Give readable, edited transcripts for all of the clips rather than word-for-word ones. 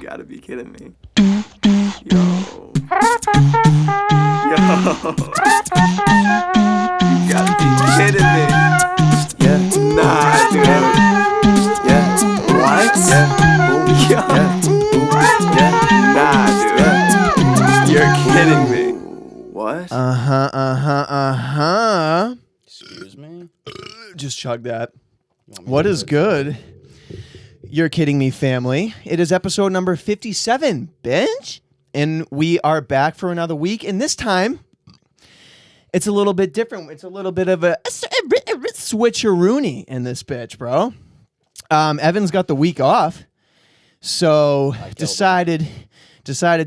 gotta be kidding me. Yo. Yo. You gotta be kidding me. Yeah. Nah, dude. Yeah. What? Yeah. Yo. Yeah. Nah, dude. You're kidding me. What? Excuse me? Just chug that. What is good? You're kidding me, family. It is episode number 57, bitch. And we are back for another week. And this time, it's a little bit different. It's a little bit of a switcheroony in this bitch, bro. Evan's got the week off. So decided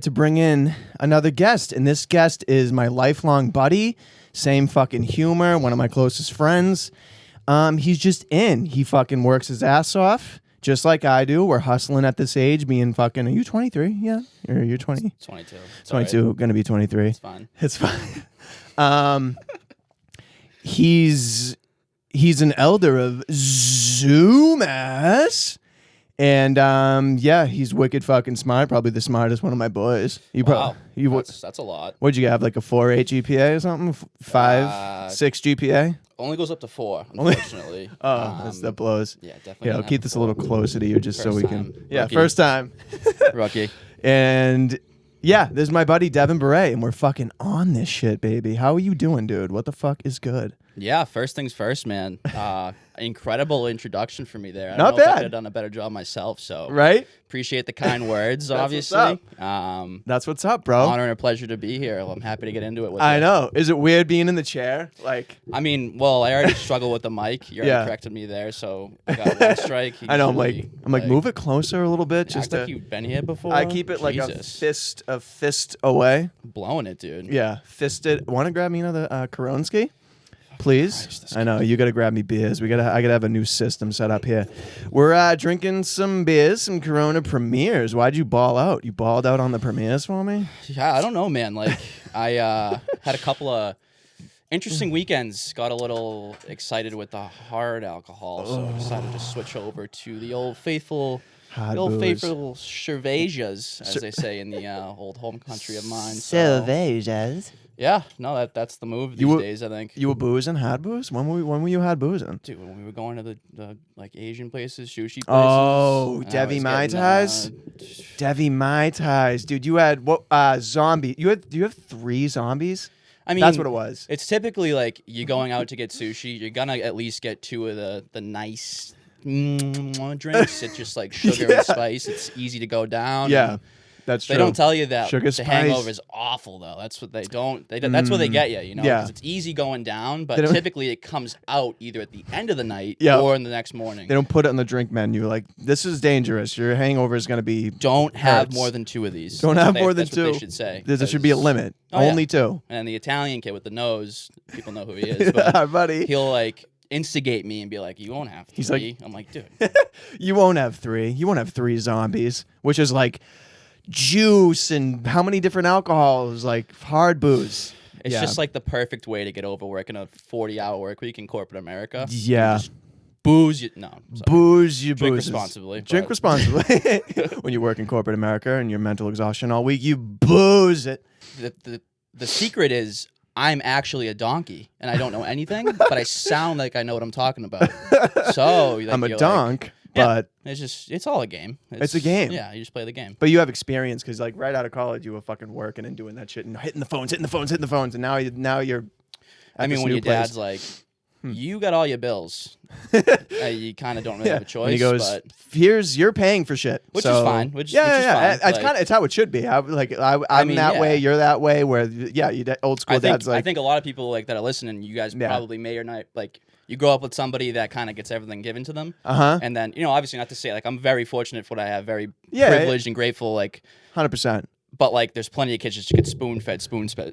to bring in another guest. And this guest is my lifelong buddy. Same fucking humor. One of my closest friends. He's just in. He fucking works his ass off, just like I do. We're hustling at this age, being fucking. Are you 23? Yeah, or you're 20? 22. 22. Right. Gonna be 23. It's fine. It's fine. He's an elder of ZooMass. And yeah, he's wicked fucking smart. Probably the smartest one of my boys. Wow. That's a lot. What'd you have? Like a 4.8 GPA or something? 6 GPA? Only goes up to 4, unfortunately. That blows. Yeah, definitely. Yeah, I'll keep this a little closer to you just so we can. Yeah, Rookie. first time. Rookie. And yeah, this is my buddy Devan Bere, and we're fucking on this shit, baby. How are you doing, dude? What the fuck is good? Yeah, first things first, man. Incredible introduction for me there. I Not don't know if I bad. could have done a better job myself, so Right? appreciate the kind words, That's obviously. what's That's what's up, bro. Honor and a pleasure to be here. I'm happy to get into it with I you. know. Is it weird being in the chair? Like, I mean, well, I already struggle with the mic. You already Yeah. corrected me there, so I got one strike. I know. Usually, I'm like, move it closer a little bit. Act Just like to, you've been here before. I keep it like Jesus. a fist away. Blowing it, dude. Yeah, fisted. Want to grab me another Koronski? Please. Christ, I know you got to grab me beers. I gotta have a new system set up here. We're drinking some beers, some Corona premieres. Why'd you ball out? You balled out on the premieres for me? Yeah, I don't know, man. Like, I had a couple of interesting weekends. Got a little excited with the hard alcohol, so I decided to switch over to the old faithful cervejas, as they say in the old home country of mine. So, Cervejas. yeah, no, that's the move these days, I think. You were boozing, had booze? When were you had boozing? Dude, when we were going to the like Asian places, sushi places. Oh, I Devi was Mai getting, Tais? Devi Mai Tais. Dude, you had what zombie. Do you have 3 zombies? I mean, That's what it was. It's typically like you're going out to get sushi. You're gonna at least get 2 of the nice drinks. It's just like sugar and spice. It's easy to go down. Yeah, and that's true. they don't tell you that Sugar, the spice. hangover is awful though. That's what they don't. That's what they get you. You know, Yeah. 'cause it's easy going down, but They don't- typically it comes out either at the end of the night Yeah. or in the next morning. They don't put it on the drink menu. Like, this is dangerous. Your hangover is going to be. Don't have hurts. more than 2 of these. Don't That's have what more than that's what 2. they should say. There should be a 'cause- limit. Oh, yeah. Only 2. And the Italian kid with the nose, people know who he is. But Yeah, buddy. he'll like instigate me and be like, "You won't have 3." He's like- I'm like, dude. You won't have 3. You won't have 3 zombies, which is like juice and how many different alcohols, like hard booze. It's Yeah. just like the perfect way to get over working a 40-hour work week in corporate America. Yeah. You just booze. No, sorry. Booze, you Drink booze. responsibly, Drink but- responsibly. When you work in corporate America and your mental exhaustion all week, you booze it. The secret is I'm actually a donkey and I don't know anything, but I sound like I know what I'm talking about. So like, I'm a you're donk, like, yeah, but it's all a game. It's a game. Yeah, you just play the game. but you have experience because like right out of college, you were fucking working and doing that shit and hitting the phones, and now you're. I at mean, this when new your place. dad's like, you got all your bills, you kind of don't really have a choice. And he goes, but you're paying for shit, Which so- is fine, which is yeah. fine, It's like- it's how it should be. I'm mean, that yeah. way, you're that way. Where old school dad's like, I think a lot of people like that are listening. You guys Yeah. probably may or not like. You grow up with somebody that kind of gets everything given to them, uh-huh, and then obviously not to say like I'm very fortunate for what I have, very Yeah, privileged and grateful. Like, 100%. but like there's plenty of kids just get spoon fed,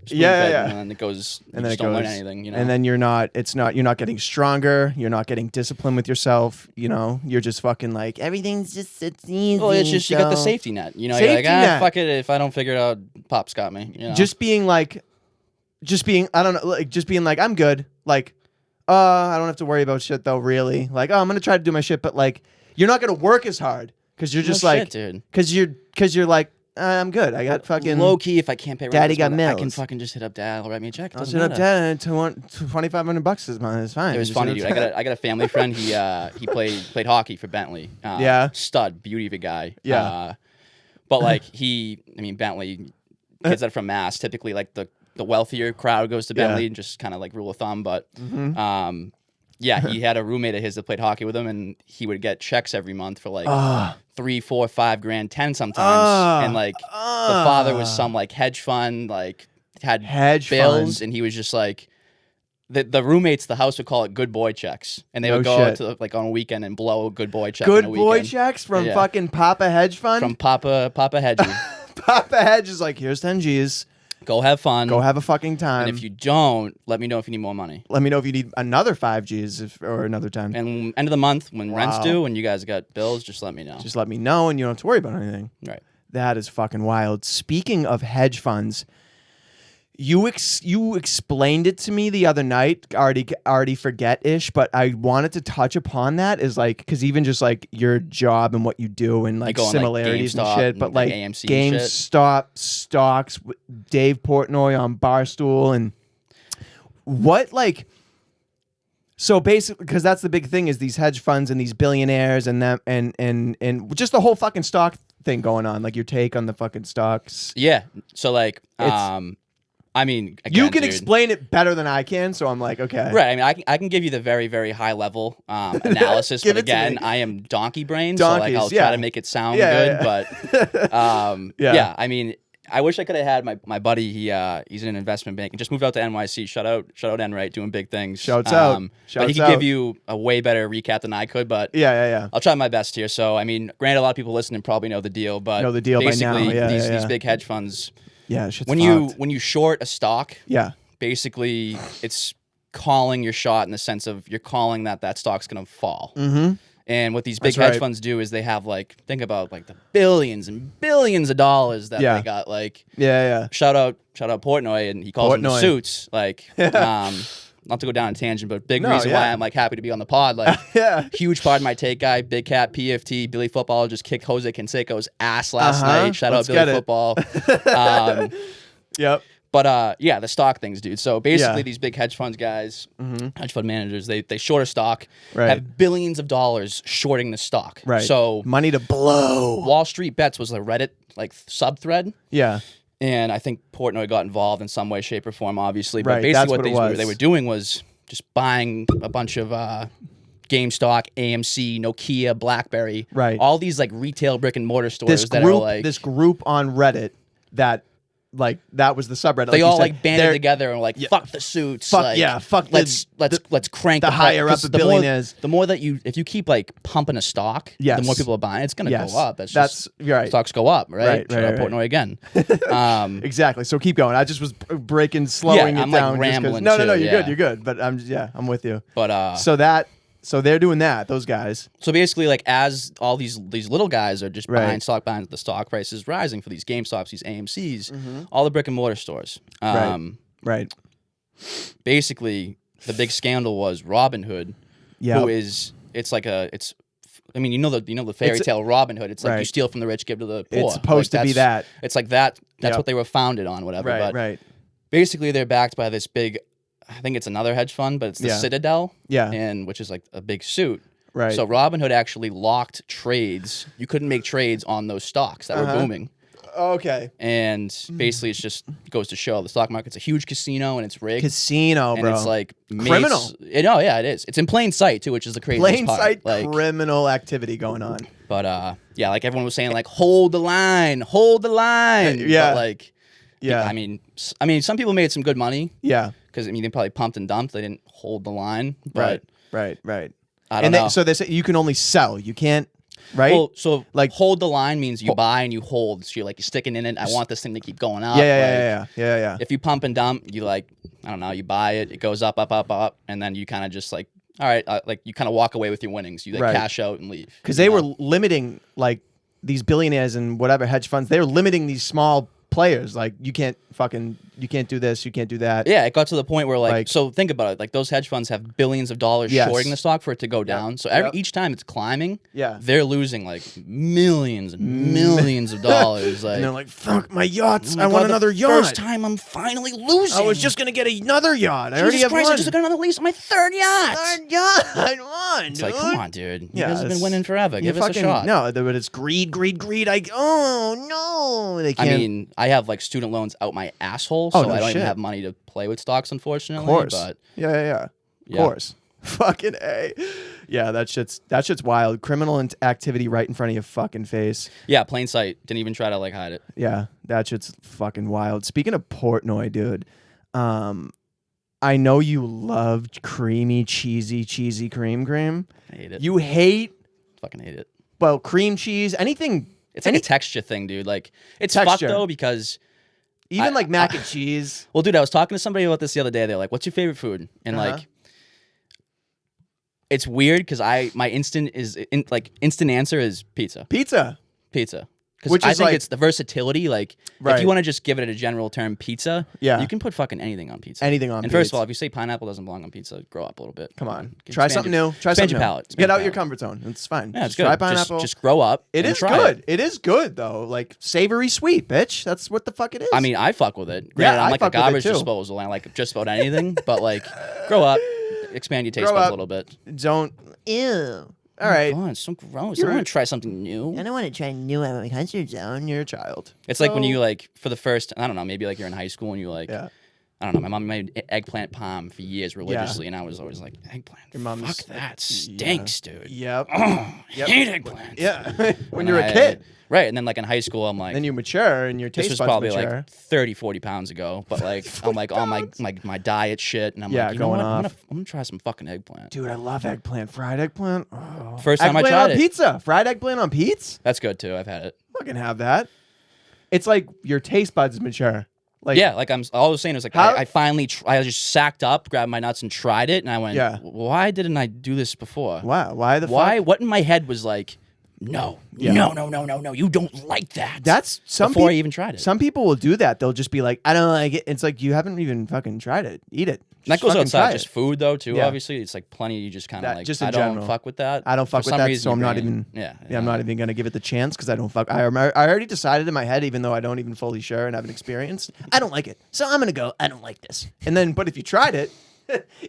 Yeah. and then it goes. And you then just it don't goes, learn anything. and then you're not getting stronger. You're not getting disciplined with yourself. You're just fucking like everything's it's easy. well, it's just you got the so- safety net. You're Safety like, net. fuck it. If I don't figure it out, Pop's got me. Just being like, I don't know, like just being like I'm good. Like, I don't have to worry about shit though. Really, like, I'm gonna try to do my shit, but like, you're not gonna work as hard Because you're just No like, shit, dude. because you're like, I'm good. I got fucking low key. If I can't pay rent, Daddy this got month, I can mills. fucking just hit up dad. He'll write me a check. It I'll doesn't sit up matter. dead and $2,500 this month. It's fine. It was Just funny, sit dude. up I got a family friend. He played hockey for Bentley. Yeah. Stud, beauty of a guy. Yeah. But like Bentley, kids that are from Mass, typically like the wealthier crowd goes to Bentley, and just kind of like rule of thumb. But yeah, he had a roommate of his that played hockey with him, and he would get checks every month for like $3, $4, $5 grand, 10 sometimes. And like the father was some like hedge fund, like had Hedge bills, fund. and he was just like the roommates, the house would call it good boy checks, and they No would go out shit. to like on a weekend and blow a good boy check. on Good a boy weekend. checks from Yeah. fucking Papa Hedge Fund. From Papa Hedgie. Papa Hedge is like, here's 10 G's. Go have fun. Go have a fucking time. And if you don't, let me know if you need more money. Let me know if you need another 5 G's or another time. And end of the month, when rent's Wow. due and you guys got bills, just let me know. Just let me know, and you don't have to worry about anything. Right. That is fucking wild. Speaking of hedge funds, you explained it to me the other night. Already forget-ish, but I wanted to touch upon that is like, because even just like your job and what you do and like go on, like, similarities and GameStop shit, but and, like AMC and shit. GameStop stocks, Dave Portnoy on Barstool, and what like. So basically, because that's the big thing is these hedge funds and these billionaires and them and just the whole fucking stock thing going on. Like your take on the fucking stocks. Yeah. So like, I mean, again, You can dude, explain it better than I can, so I'm like, okay. Right. I mean, I can give you the very, very high level analysis, Give but it to again, me. I am donkey brain, so like Donkeys, I'll yeah. try to make it sound Yeah, good. yeah. But Yeah. yeah, I mean, I wish I could have had my buddy. He's in an investment bank and just moved out to NYC. Shout out Enright, doing big things. Shouts out. But Shouts he could out. give you a way better recap than I could. But Yeah. I'll try my best here. So I mean, granted, a lot of people listening probably know the deal, but Know the deal by now. basically, Yeah, these yeah. big hedge funds. Yeah, shit's When fucked. you short a stock, Yeah. basically it's calling your shot in the sense of you're calling that stock's gonna fall. Mm-hmm. And what these big That's hedge right. funds do is they have like, think about like the billions and billions of dollars that Yeah. they got. Like Yeah. shout out Portnoy, and he calls them the Portnoy. suits. Like not to go down a tangent, but big No, reason yeah. why I'm like happy to be on the pod. Like Yeah. huge part of my take guy, Big Cat, PFT, Billy Football just kicked Jose Canseco's ass last Uh-huh. night. Shout Let's out get Billy it. Football. Yep. But yeah, the stock things, dude. So basically, Yeah. these big hedge funds guys, hedge fund managers, they short a stock, Right. have billions of dollars shorting the stock. Right. So Money to blow. Wall Street Bets was a Reddit like sub thread, Yeah. and I think Portnoy got involved in some way, shape, or form, obviously. But Right, basically, that's what what it was. they were doing was just buying a bunch of GameStop, AMC, Nokia, BlackBerry, Right. all these like retail brick and mortar stores that are like This group on Reddit that was the subreddit. they you all said. like banded They're- together and like fuck the suits. Fuck like, yeah, fuck let's crank the up, higher up 'cause the the more- billionaires. The more that if you keep like pumping a stock, Yes. the more people are buying, it's gonna Yes. go up. That's That's right. stocks go up, right? Right, Shout out right. Portnoy again. Exactly. So keep going. I just was breaking, slowing Yeah, it I'm, like, down. just 'cause- rambling no, too, you're yeah. good. You're good. But I'm with you. But So they're doing that. Those guys. so basically, like as all these little guys are just Right. buying stock, buying the stock price is rising for these GameStops, these AMC's, all the brick and mortar stores. Right. Basically, the big scandal was Robinhood, Yeah. who is I mean, you know the fairy tale Robin Hood. It's like you Right. steal from the rich, give to the poor. It's supposed to be that. It's like that. That's Yep. what they were founded on, whatever. Right. But Right. basically, they're backed by this big. I think it's another hedge fund, but it's the Yeah. Citadel, Yeah. and which is like a big suit. Right. So Robinhood actually locked trades. You couldn't make trades on those stocks that were booming. Okay. And basically, it goes to show the stock market's a huge casino and it's rigged. Casino, and bro. it's like Criminal. Yeah, it is. It's in plain sight too, which is the craziest Plain part. sight Like, criminal activity going on. but yeah, like everyone was saying, like hold the line. Yeah. But like, Yeah. I mean, some people made some good money Yeah. because they probably pumped and dumped. They didn't hold the line. But Right. I don't know. So they say you can only sell. You can't. Right. Well, so Like- like hold the line means you buy and you hold. So you're sticking in it. I want this thing to keep going up. Yeah. If you pump and dump, you like, I don't know, you buy it, it goes up, and then you kind of just like, all right, like you kind of walk away with your winnings. You like Right. cash out and leave. Because they were limiting like these billionaires and whatever hedge funds. They were limiting these small players. Like you can't fucking do this, you can't do that. Yeah, it got to the point where so think about it. Like those hedge funds have billions of dollars shorting the stock for it to go down. So each time it's climbing, they're losing like millions and millions of dollars. Like, and they're like, fuck my yachts. I want another yacht. First time I'm finally losing. I was just gonna get another yacht. I already Jesus have Christ, one. I just got another lease on my third yacht. Third yacht. I won. It's like, come on, dude. You Yeah, guys have been winning forever. Give us a shot. No, but it's greed. No, they can't. I mean, I have like student loans out my asshole, so I don't even have money to play with stocks, unfortunately. Of course. But Yeah. Of course. Fucking A. Yeah, that shit's wild. Criminal activity right in front of your fucking face. Yeah, plain sight. Didn't even try to like hide it. Yeah, that shit's fucking wild. Speaking of Portnoy, dude, I know you loved creamy, cheesy cream. I hate it. You hate? Fucking hate it. Well, cream cheese, anything. It's like a texture thing, dude. Like, it's texture. fucked though because even like mac and cheese. Well, dude, I was talking to somebody about this the other day. They're like, "What's your favorite food?" And like, it's weird because my instant answer is pizza. Pizza. Because I think it's the versatility. Like, if you want to just give it a general term, pizza, yeah, you can put fucking anything on pizza. Anything on pizza. And first of all, if you say pineapple doesn't belong on pizza, grow up a little bit. Come on. Try something new. Expand your palate. Get out your comfort zone. It's fine. Yeah, it's good. Try pineapple. Just grow up. It is good. It is good, though. Like, savory sweet, bitch. That's what the fuck it is. I mean, I fuck with it. Granted, I'm like a garbage disposal. And I like just about anything. But, like, grow up. Expand your taste buds a little bit. Don't. Ew. All right. Oh, it's so gross. I want to try something new. I don't want to try new out of my comfort zone. You're a child. It's like when you like for the first, I don't know, maybe like you're in high school and you like, I don't know. My mom made eggplant palm for years religiously, and I was always like, eggplant. Your mom's fuck that stinks, dude. Yep. Oh, I hate eggplant. Yeah. when you're a kid. Right, and then like in high school, I'm like, then you mature and your taste buds probably mature. like 30, 40 pounds ago, but like I'm like on my diet shit, and I'm like, you know what? I'm gonna try some fucking eggplant. Dude, I love eggplant. Fried eggplant. Oh. First time eggplant I tried on pizza. Fried eggplant on pizza. That's good too. I've had it. Fucking have that. It's like your taste buds mature. Like, yeah, like all I was saying was like I finally I just sacked up, grabbed my nuts, and tried it, and I went, why didn't I do this before? Wow, why the fuck? What in my head was like, no, no, you don't like that. That's before I even tried it. Some people will do that. They'll just be like, I don't like it. It's like you haven't even fucking tried it. Eat it. That goes outside just food though too. Obviously, it's like plenty. You just kind of like just in I general. don't fuck with that. I don't fuck with that, so I'm not even. I'm not even gonna give it the chance because I don't fuck. I already decided in my head, even though I don't even fully share and haven't experienced. I don't like it, so I'm gonna go. I don't like this. And then, but if you tried it,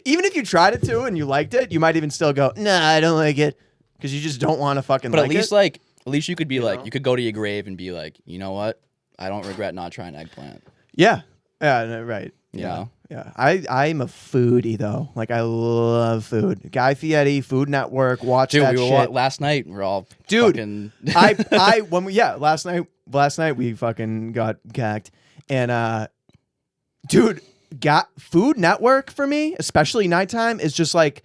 even if you tried it too and you liked it, you might even still go, nah, I don't like it, because you just don't want to fucking. But at least you could be like, you could go to your grave and be like, you know what? I don't regret not trying eggplant. Yeah. Yeah. No, right. You know? Yeah. I'm a foodie though. Like I love food. Guy Fieri, Food Network. Watch that shit. Last night we're all fucking... last night we fucking got gagged, and Food Network for me, especially nighttime, is just like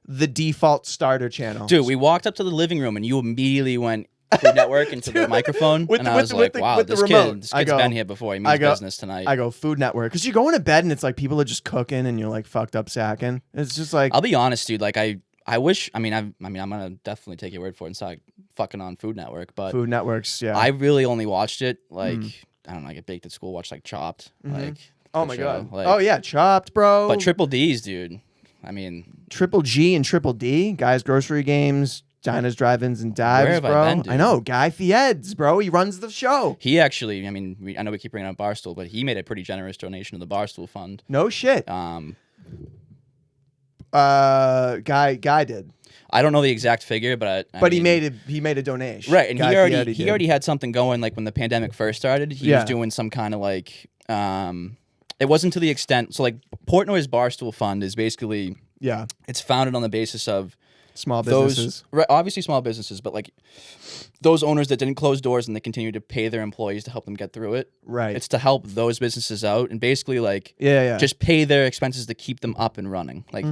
the default starter channel. Dude, we walked up to the living room and you immediately went Food Network into the microphone, and I was like, wow, this kid's been here before. He means business tonight. I go Food Network because you go into bed and it's like people are just cooking and you're like fucked up sacking. It's just like, I'll be honest, dude. Like I wish. I mean, I'm gonna definitely take your word for it and start fucking on Food Network. But Food Network's, yeah. I really only watched it like I don't know. I get baked at school. Watched like Chopped. Like, oh my god. Like, oh yeah, Chopped, bro. But Triple D's, dude. I mean, Triple G and Triple D, Guys Grocery Games, Diners, Drive-Ins, and Dives, where have bro. I been, dude? I know, Guy Fied's, bro. He runs the show. He actually, I mean, I know we keep bringing up Barstool, but he made a pretty generous donation to the Barstool Fund. No shit. Guy did. I don't know the exact figure, but I mean, he made a donation, right? And he already had something going. Like when the pandemic first started, he was doing some kind of like. It wasn't to the extent. So like Portnoy's Barstool Fund is basically it's founded on the basis of small businesses, obviously small businesses, but like those owners that didn't close doors and they continue to pay their employees to help them get through it. Right. It's to help those businesses out and basically like just pay their expenses to keep them up and running. Like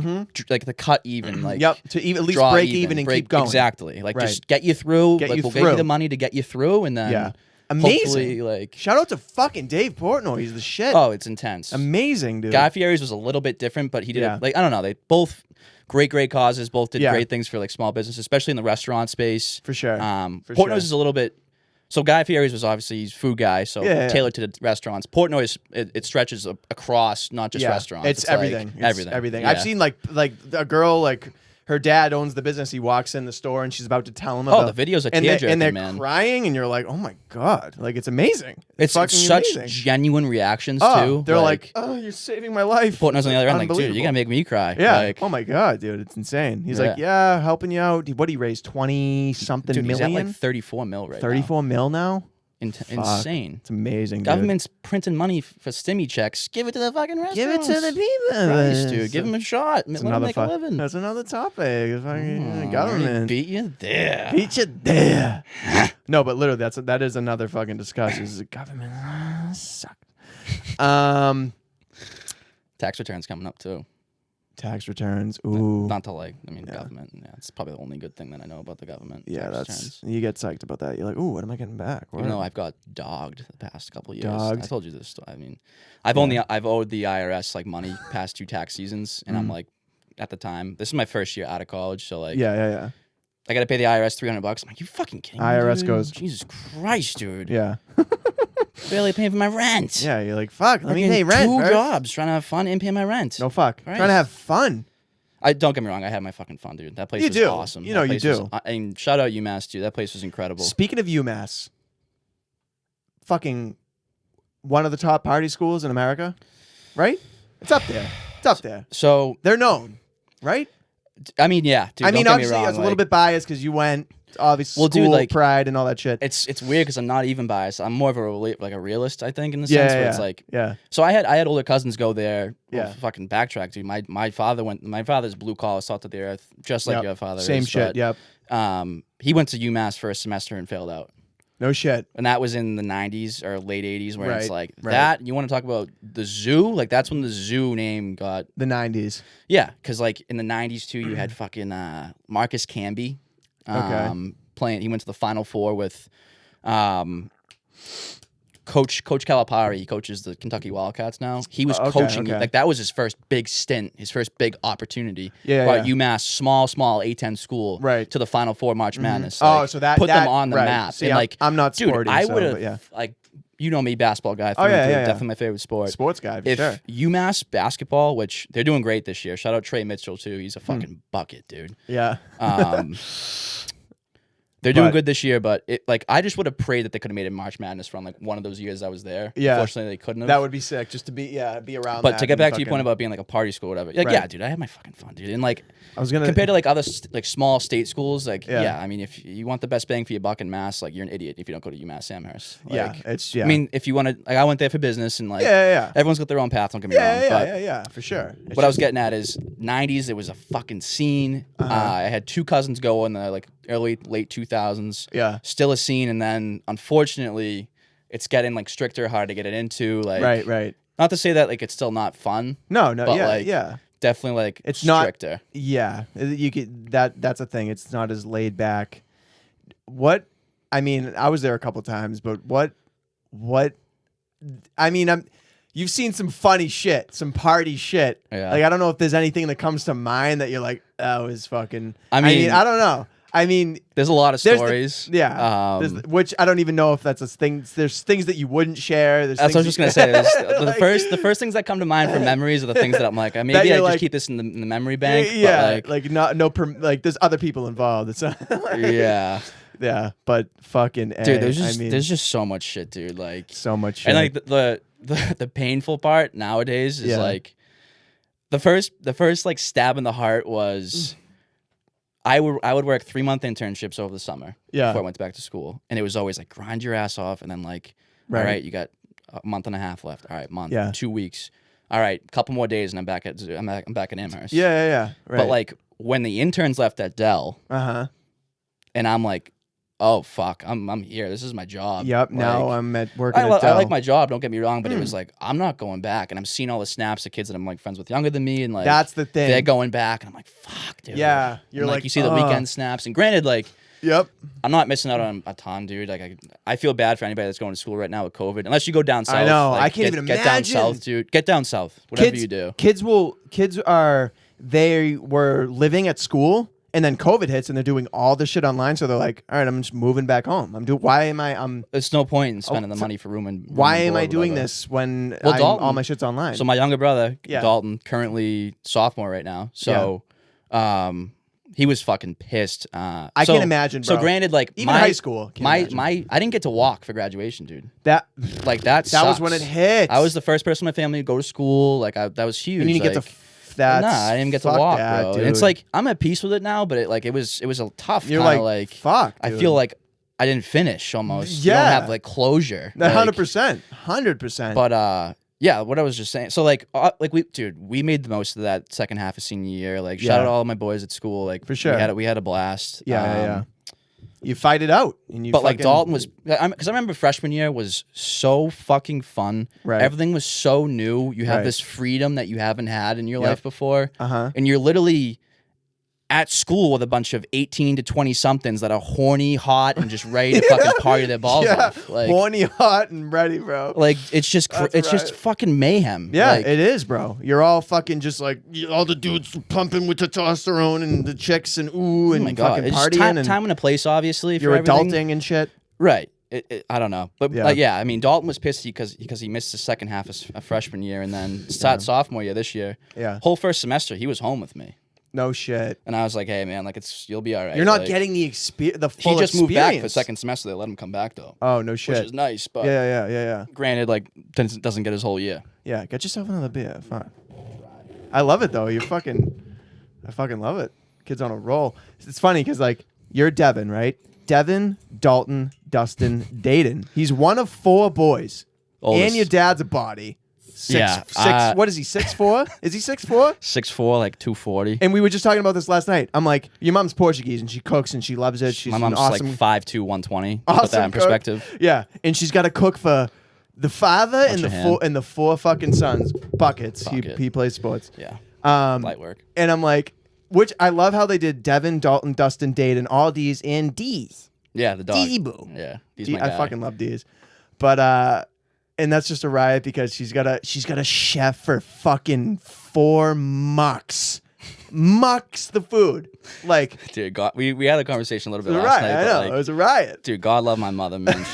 like the cut even. Like to even at least break even and keep going. Exactly. Like just get you through. We'll give you the money to get you through, and then amazing. Like shout out to fucking Dave Portnoy. He's the shit. Oh, it's intense. Amazing, dude. Guy Fieri's was a little bit different, but he did it, like I don't know. They both great causes. Both did great things for like small business, especially in the restaurant space. For sure. Portnoy's is a little bit So Guy Fieri's was obviously he's food guy, so Yeah. tailored to the restaurants. Portnoy it stretches across, not just restaurants. It's everything. Like everything. Everything. Yeah. I've seen like a girl like her dad owns the business. He walks in the store and she's about to tell him. Oh, the videos are tearjerking, and they're man. crying, and you're like, oh my god, like it's amazing. It's fucking such amazing. genuine reactions Oh, too. they're like, oh, you're saving my life. Portnoy's on the other end, like, dude, Unbelievable. you're gonna make me cry. Yeah. Like, Oh my god, dude, it's insane. He's Yeah. like, yeah, helping you out. What he raised 20 something dude, he's million. at like 34 mil right 34 mil now. now. Insane. It's amazing. Government's printing money for stimmy checks. Give it to the fucking restaurants. Give it to the people, Christ, dude. Give them a shot. Let them make a living. That's another topic. Fucking Already government. beat you there. Beat you there. No, but literally, that is another fucking discussion. Is the government suck. Tax returns coming up too. Tax returns. Ooh. Not to government. Yeah, it's probably the only good thing that I know about the government. Yeah, tax that's returns. you get psyched about that. You're like, ooh, what am I getting back? Even though I've got dogged the past couple of years. Dogged? I told you this. I've owed the IRS like money past 2 tax seasons, and I'm like, at the time, this is my first year out of college, so like, yeah. I got to pay the IRS $300. I'm like, you fucking kidding me? IRS dude? goes- Jesus Christ, dude. Yeah. Barely paying for my rent. Yeah, you're like, fuck, let me Working pay rent. 2 first. jobs, trying to have fun and pay my rent. No fuck. Christ. Trying to have fun. I don't get me wrong. I had my fucking fun, dude. That place You was do. awesome. You know That you place do. And shout out UMass, dude. That place was incredible. Speaking of UMass, fucking one of the top party schools in America, right? It's up there. It's up there. So, They're known, right? I mean, yeah. Dude, I mean, don't get me obviously, wrong, I was a little bit biased because you went, obviously, Well, dude, school like- pride and all that shit. It's weird because I'm not even biased. I'm more of a realist, I think, in the Yeah, sense where yeah, it's like. yeah. So I had older cousins go there. Yeah. Fucking backtrack, dude. My father's blue collar, salt of the earth, just like Yep. your father. Same is, shit. but, Yep. He went to UMass for a semester and failed out. No shit. And that was in the 90s or late 80s, where it's Right, like right. that. You want to talk about the zoo? Like that's when the zoo name got. The 90s. Yeah, because like in the 90s too, you had fucking Marcus Camby. Playing. He went to the Final Four with Coach Calipari. He coaches the Kentucky Wildcats now. He was coaching. okay. Like that was his first big stint, his first big opportunity. Yeah, Brought yeah. UMass, small A10 school, Right. to the Final Four March Madness. Oh, Like, so that put that, them on the right. map. See, and like I'm not dude, sporty. I so, would but yeah. have like you know me, basketball guy. Oh, yeah, yeah. Definitely my favorite sport. Sports guy, for If sure. UMass basketball, which they're doing great this year. Shout out Trey Mitchell too. He's a Hmm. fucking bucket, dude. Yeah. They're doing But- good this year, but I just would have prayed that they could have made a March Madness run like one of those years I was there. Yeah. Unfortunately, they couldn't have. That would be sick just to be around But that to get and back to your fucking- point about being like a party school or whatever, like Right. yeah, dude, I had my fucking fun, dude. And like I was gonna compared to like other like small state schools, like Yeah. yeah, I mean, if you want the best bang for your buck in Mass, like you're an idiot if you don't go to UMass Amherst. Yeah, Like, it's yeah. I mean, if you want to, like I went there for business and like yeah. everyone's got their own path. Don't get me wrong. Yeah, But for sure. It's what I was getting at is 90s. It was a fucking scene. I had 2 cousins go in the like late 2000s. Yeah. Still a scene, and then unfortunately, it's getting like stricter, hard to get it into. Like, right. Not to say that like it's still not fun. No, But, yeah, like, yeah. Definitely like It's not- stricter. Yeah, you could that's a thing. It's not as laid back. What I mean, I was there a couple times, but what I mean, you've seen some funny shit, some party shit. Yeah. Like I don't know if there's anything that comes to mind that you're like, that was fucking. I mean- I don't know. I mean, There's a lot of there's stories. which I don't even know if that's a thing. There's things that you wouldn't share. There's That's what I was things just gonna say. Like- The first things that come to mind for memories are the things that I'm like, maybe you're I just like- keep this in the memory bank. Yeah, but like there's other people involved. It's not, yeah, yeah, but fucking dude. A, There's just so much shit, dude. Like so much shit. and like the painful part nowadays is Yeah. like the first like stab in the heart was I would work 3-month internships over the summer Yeah. before I went back to school, and it was always like grind your ass off, and then like Right. all right, you got a month and a half left. All right, month, Yeah. 2 weeks. All right, couple more days, and I'm back at I'm back in Amherst. yeah, right. But like when the interns left at Dell, and I'm like, oh fuck, I'm here. This is my job. Yep. Like, Now I'm at working I at Dell. like my job. Don't get me wrong, but it was like I'm not going back, and I'm seeing all the snaps of kids that I'm like friends with younger than me, and like That's the thing. they're going back, and I'm like, fuck, dude. Yeah, you're And, like, you see the weekend snaps, and granted, like Yep. I'm not missing out on a ton, dude. Like I feel bad for anybody that's going to school right now with COVID, unless you go down south. know. Like, I can't even get down imagine. south, dude. Get down south. Whatever Kids, you do. Kids were living at school And then COVID hits, and they're doing all this shit online. So they're like, all right, I'm just moving back home. Why am I? There's no point in spending the money for room and. Why and am I board, doing whatever. this when Dalton, all my shit's online? So my younger brother, Yeah. Dalton, currently sophomore right now. So, he was fucking pissed. I can imagine, bro. So granted, like even high school, I didn't get to walk for graduation, dude. that That was when it hit. I was the first person in my family to go to school. Like that was huge. And you didn't like, get to. That's Nah, I didn't get to fuck walk, that, bro. dude. And it's like I'm at peace with it now, but it was a tough. You're kinda like, fuck. I dude. feel like I didn't finish almost. Yeah. You don't have like closure. 100%, 100%. But yeah, what I was just saying. So like we made the most of that second half of senior year. Like shout Yeah. out to all my boys at school. Like For sure. we had a blast. yeah. You fight it out, and you. But like fucking- Dalton was, because I remember freshman year was so fucking fun. Right. Everything was so new. You have Right. this freedom that you haven't had in your Yep. life before. Uh-huh. And you're literally at school with a bunch of 18 to 20 somethings that are horny, hot, and just ready to fucking party their balls off. Like, horny, hot, and ready, bro. like it's just That's just right. fucking mayhem. Yeah, Like, it is, bro. You're all fucking just like all the dudes pumping with testosterone and the chicks and ooh and oh my god, fucking it's just partying and time and a place, obviously. you're for everything. adulting and shit. Right. I don't know. But Yeah. yeah, I mean, Dalton was pissed because he missed the second half of freshman year and then sophomore year this year. Yeah. Whole first semester, he was home with me. No shit. And I was like, hey, man, like, you'll be all right. You're not Like, getting the experience. The full He just moved back for experience. second semester. They let him come back, though. Oh no Which shit. is nice. But Yeah. granted, like, doesn't get his whole year. Yeah, get yourself another beer. Fine. I love it though. I fucking love it. Kid's on a roll. It's funny because like you're Devin, right? Devin, Dalton, Dustin, Dayton. He's one of 4 boys, Oldest. and your dad's a body. Yeah, Six. What is he? 6'4"? Is he 6'4"? 6'4", like 240. And we were just talking about this last night. I'm like, your mom's Portuguese and she cooks and she loves it. She's My mom's an awesome, like 5'2", 120. awesome Put that in cook. perspective. Yeah, and she's got to cook for the father and your the 4 fucking sons. Buckets. Bucket. He plays sports. Yeah. Light work. And I'm like, which I love how they did Devin, Dalton, Dustin, Dayton, all D's and D's. Yeah, the dog. D-boo. Yeah. He's D- my I guy. fucking love D's. But and that's just a riot because she's got a chef for fucking 4 mucks. Mucks the food. Like Dude, God, we had a conversation a little it bit was a last riot. night. I but, know. like, It was a riot. dude, God love my mother, man.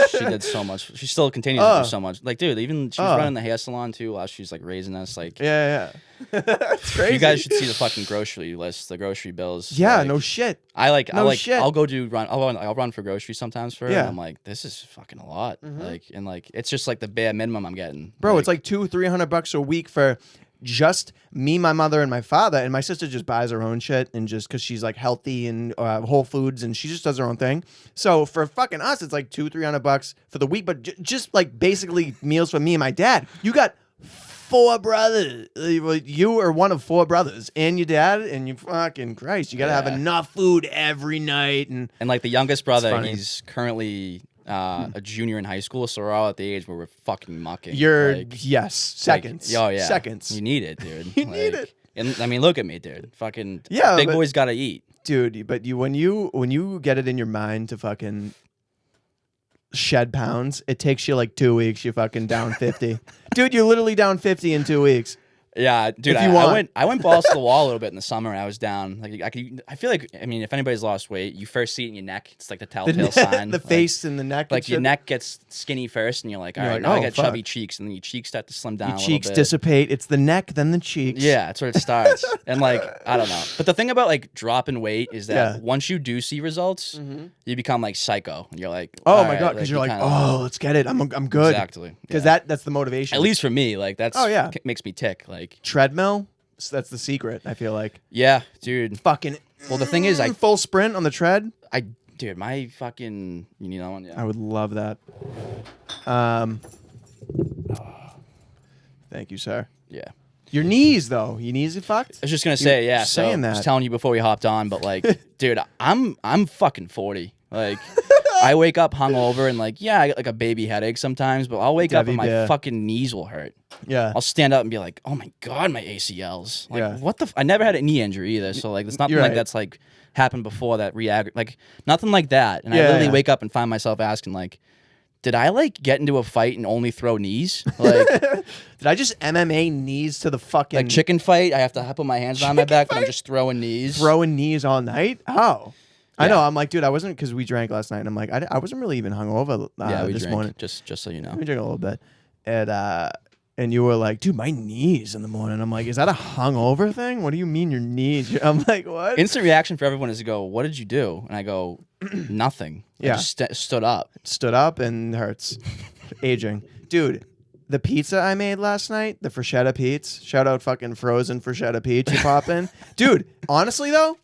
She did so much. She still continues to do so much. Like, dude, even she was running the hair salon too while she's like raising us. Like, Yeah. It's crazy. you guys should see the fucking grocery list, the grocery bills. Yeah, like, no shit. I shit. I'll go I'll run for groceries sometimes for her. Yeah. And I'm like, this is fucking a lot. Like, and like it's just like the bare minimum I'm getting. Bro, it's like $200-300 a week for just me, my mother, and my father. And my sister just buys her own shit and just because she's like healthy and Whole Foods and she just does her own thing. So for fucking us, it's like $200-300 for the week. But just like basically meals for me and my dad. You got 4 brothers. You are one of 4 brothers and your dad and you fucking Christ. You got to have Yeah. enough food every night. And like the youngest brother, funny. he's currently a junior in high school, so we're all at the age where we're fucking mucking. you're, like, yes, seconds. oh yeah, Seconds. You need it, dude. You need it. And I mean, look at me, dude. Fucking Yeah, big but- boys gotta eat. Dude, but when you get it in your mind to fucking shed pounds, it takes you like 2 weeks. You're fucking down 50. Dude, you're literally down 50 in 2 weeks. Yeah, dude. If you want. I went balls to the wall a little bit in the summer. I was down. Like I feel like if anybody's lost weight, you first see it in your neck. It's like the telltale sign. The Like, face and the neck. like and your shit. neck gets skinny first, and you're like, all You're right, like, now I oh, got fuck. chubby cheeks, and then your cheeks start to slim down. Your a cheeks little bit. dissipate. It's the neck, then the cheeks. Yeah, that's where it starts. And like, I don't know. But the thing about like dropping weight is that Yeah. Mm-hmm. once you do see results, you become like psycho, and you're like, Oh all my right, god, because you're like, kinda- oh, let's get it. I'm good. exactly. Because Yeah. that's the motivation. At least for me, like that's Oh, yeah. makes me tick. Like, treadmill. So that's the secret. I feel like yeah, dude. fucking. Well, the thing is, I full sprint on the tread. dude, my fucking, you need that one? Yeah. I would love that. Thank you, sir. Yeah. Your knees, though. Your knees are fucked. I was just gonna say, yeah. So saying I was that. telling you before we hopped on, but like, dude, I'm fucking 40. Like, I wake up hungover and like, yeah, I get like a baby headache sometimes, but I'll wake up and my Debbie, fucking knees will hurt. Yeah. I'll stand up and be like, oh my god, my ACLs. Like, Yeah. what the? I never had a knee injury either, so like, there's nothing You're like right. that's like happened before that like nothing like that. And I Yeah, literally yeah. wake up and find myself asking like, did I like get into a fight and only throw knees? Like, Did I just MMA knees to the fucking like chicken fight? I have to put my hands behind my back, but I'm just throwing knees. throwing knees all night? Oh. I Yeah. know. I'm like, dude, I wasn't, because we drank last night. And I'm like, I wasn't really even hungover Yeah, we this drank, morning. just so you know. We drank a little bit. And you were like, dude, my knees in the morning. I'm like, is that a hungover thing? What do you mean your knees? I'm like, what? Instant reaction for everyone is to go, what did you do? And I go, nothing. Yeah. I just stood up. Stood up and hurts. Aging. Dude, the pizza I made last night, the Freshetta Pete's, shout out fucking frozen Freshetta Pete's you pop in. Dude, honestly though,